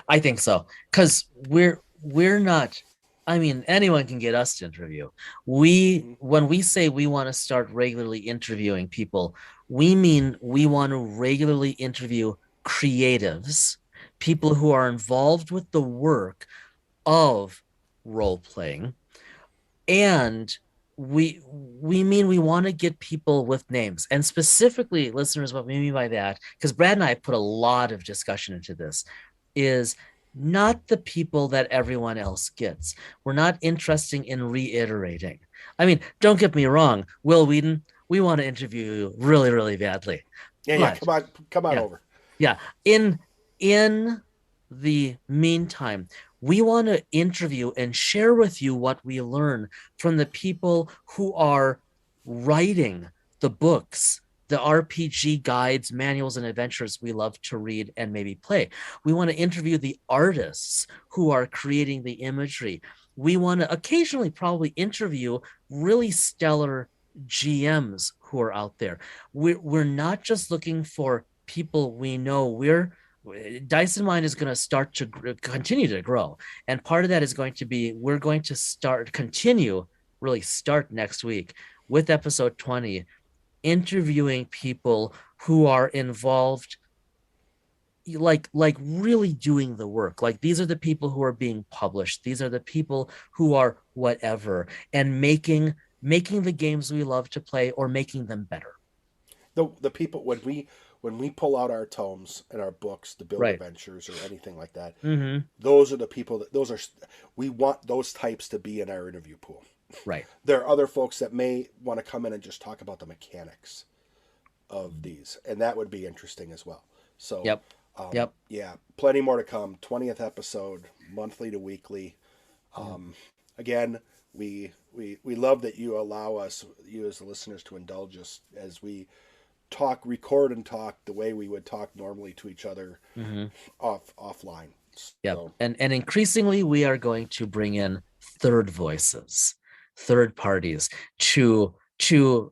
I think so, because we're not. I mean, anyone can get us to interview. When we say we want to start regularly interviewing people, we mean we want to regularly interview creatives, people who are involved with the work of role playing, and we mean we want to get people with names. And specifically, listeners, what we mean by that, because Brad and I put a lot of discussion into this, is not the people that everyone else gets. We're not interested in reiterating. I mean, don't get me wrong, Will Whedon, we want to interview you really, really badly. Yeah, come on over. Yeah. In the meantime, we want to interview and share with you what we learn from the people who are writing the books the RPG guides, manuals, and adventures we love to read and maybe play. We want to interview the artists who are creating the imagery. We want to occasionally probably interview really stellar GMs who are out there. We're not just looking for people we know. Dice and Mind is going to start to continue to grow. And part of that is going to be, we're going to start next week with episode 20, interviewing people who are involved, like really doing the work. Like, these are the people who are being published. These are the people who are whatever, and making the games we love to play, or making them better. The people, when we pull out our tomes and our books, the build Right. adventures or anything like that, Mm-hmm. those are the people we want those types to be in our interview pool. Right. There are other folks that may want to come in and just talk about the mechanics of these, and that would be interesting as well. So, Yep. Yep. yeah, plenty more to come. 20th episode, monthly to weekly. Again, we love that you allow us, you as the listeners, to indulge us as we record and talk the way we would talk normally to each other offline. Yep. So, And increasingly, we are going to bring in third voices, third parties to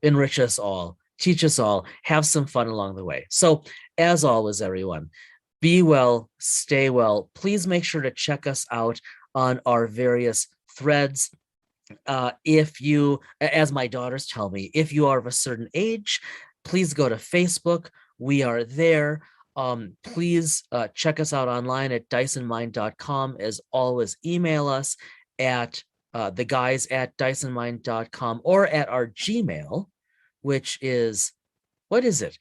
enrich us all, teach us all, have some fun along the way. So, as always, everyone, be well, stay well. Please make sure to check us out on our various threads. If you, as my daughters tell me, if you are of a certain age, please go to Facebook. We are there. Please check us out online at dysonmind.com. As always, email us at the guys at dysonmind.com, or at our Gmail, which is, what is it?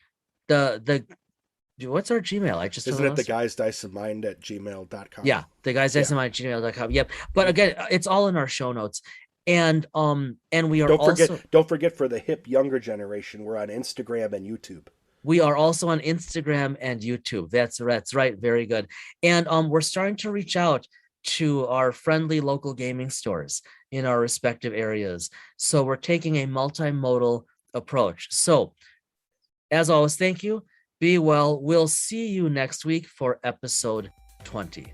What's our Gmail? I just isn't it the guys Dyson Mind at gmail.com? Yeah, the guys dysonmind@gmail.com. Yep. But again, it's all in our show notes. And we are don't forget for the hip younger generation, we're on Instagram and YouTube. We are also on Instagram and YouTube. That's right. Very good. And we're starting to reach out to our friendly local gaming stores in our respective areas. So we're taking a multimodal approach. So, as always, thank you. Be well. We'll see you next week for episode 20.